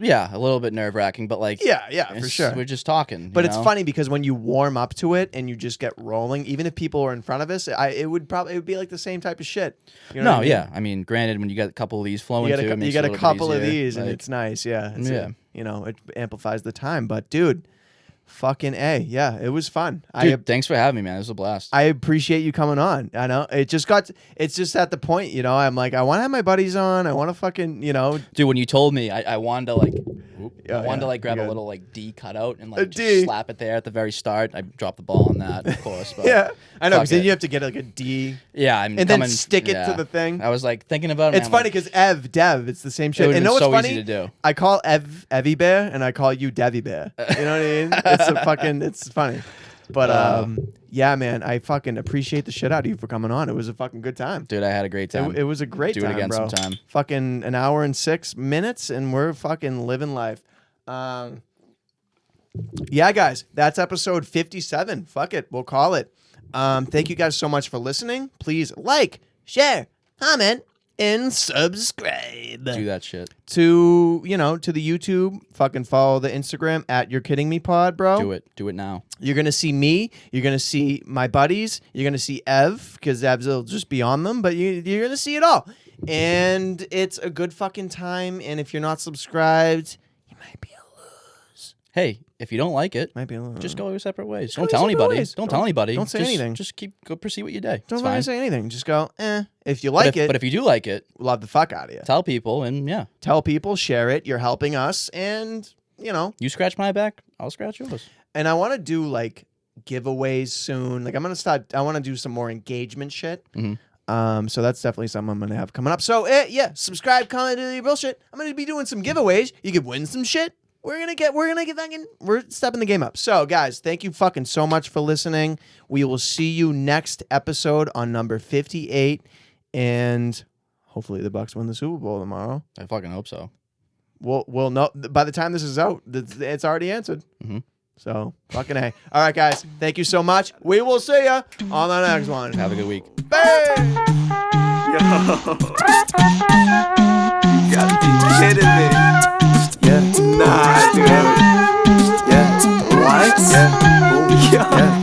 yeah, a little bit nerve wracking. But like, Yeah, for it's- sure. we're just talking. But you it's know? funny because when you warm up to it and you just get rolling, even if people are in front of us, it would be like the same type of shit. You know what No, I mean? yeah. I mean, granted, when you got a couple of these flowing You too, it you makes get it a little bit couple of easier, these and like- it's nice. Yeah. Yeah. It amplifies the time. But dude, fucking A. Yeah, it was fun. Dude, thanks for having me, man. It was a blast. I appreciate you coming on. I know it's just at the point, I'm like, I want to have my buddies on. I want to fucking, Dude, when you told me, I wanted to like, Oh, I wanted to yeah, like grab you're a good. little like D cutout and A like D. just slap it there at the very start. I dropped the ball on that, of course. But yeah, I know. fuck Because then it. you have to get like a D yeah, I'm and coming, then stick it yeah. to the thing. I was like thinking about it. It's funny because Dev, it's the same shit. would've And been know what's so funny? easy to do. I call Evie Bear and I call you Devi Bear. You know what I mean? It's funny. But yeah, man, I fucking appreciate the shit out of you for coming on. It was a fucking good time. Dude, I had a great time. It was a great Do time, it again bro. sometime. Fucking an hour and 6 minutes, and we're fucking living life. Yeah, guys, that's episode 57. Fuck it, we'll call it. Thank you guys so much for listening. Please like, share, comment, and subscribe Do that shit. to the YouTube. Fucking follow the Instagram at You're Kidding Me Pod, bro. Do it. Do it now. You're gonna see me. You're gonna see my buddies. You're gonna see Ev because Ev's will just be on them. But you're gonna see it all, and it's a good fucking time. And if you're not subscribed, you might be a lose. Hey, if you don't like it, Might be a lose. just go your separate ways. Go Don't your tell separate anybody. ways. Don't tell anybody. Don't say Just- anything. Just go proceed with your day. Don't It's fucking fine. say anything. Just go. If you But like if, it, but if you do like it, love the fuck out of you. tell people, and yeah, Tell people, share it. You're helping us, and you scratch my back, I'll scratch yours. And I want to do like giveaways soon. Like I want to do some more engagement shit. Mhm. So that's definitely something I'm gonna have coming up. So yeah, subscribe, comment, do your bullshit. I'm gonna be doing some giveaways. You could win some shit. We're stepping the game up. So guys, thank you fucking so much for listening. We will see you next episode on number 58, and hopefully the Bucks win the Super Bowl tomorrow. I fucking hope so. We'll know by the time this is out. It's already answered. Mhm. So fucking A. All right, guys. Thank you so much. We will see ya on the next one. Have a good week. Bang! Yo. You gotta be kidding me. Yeah. Nah, dude. Yeah. What? Yeah. Yeah.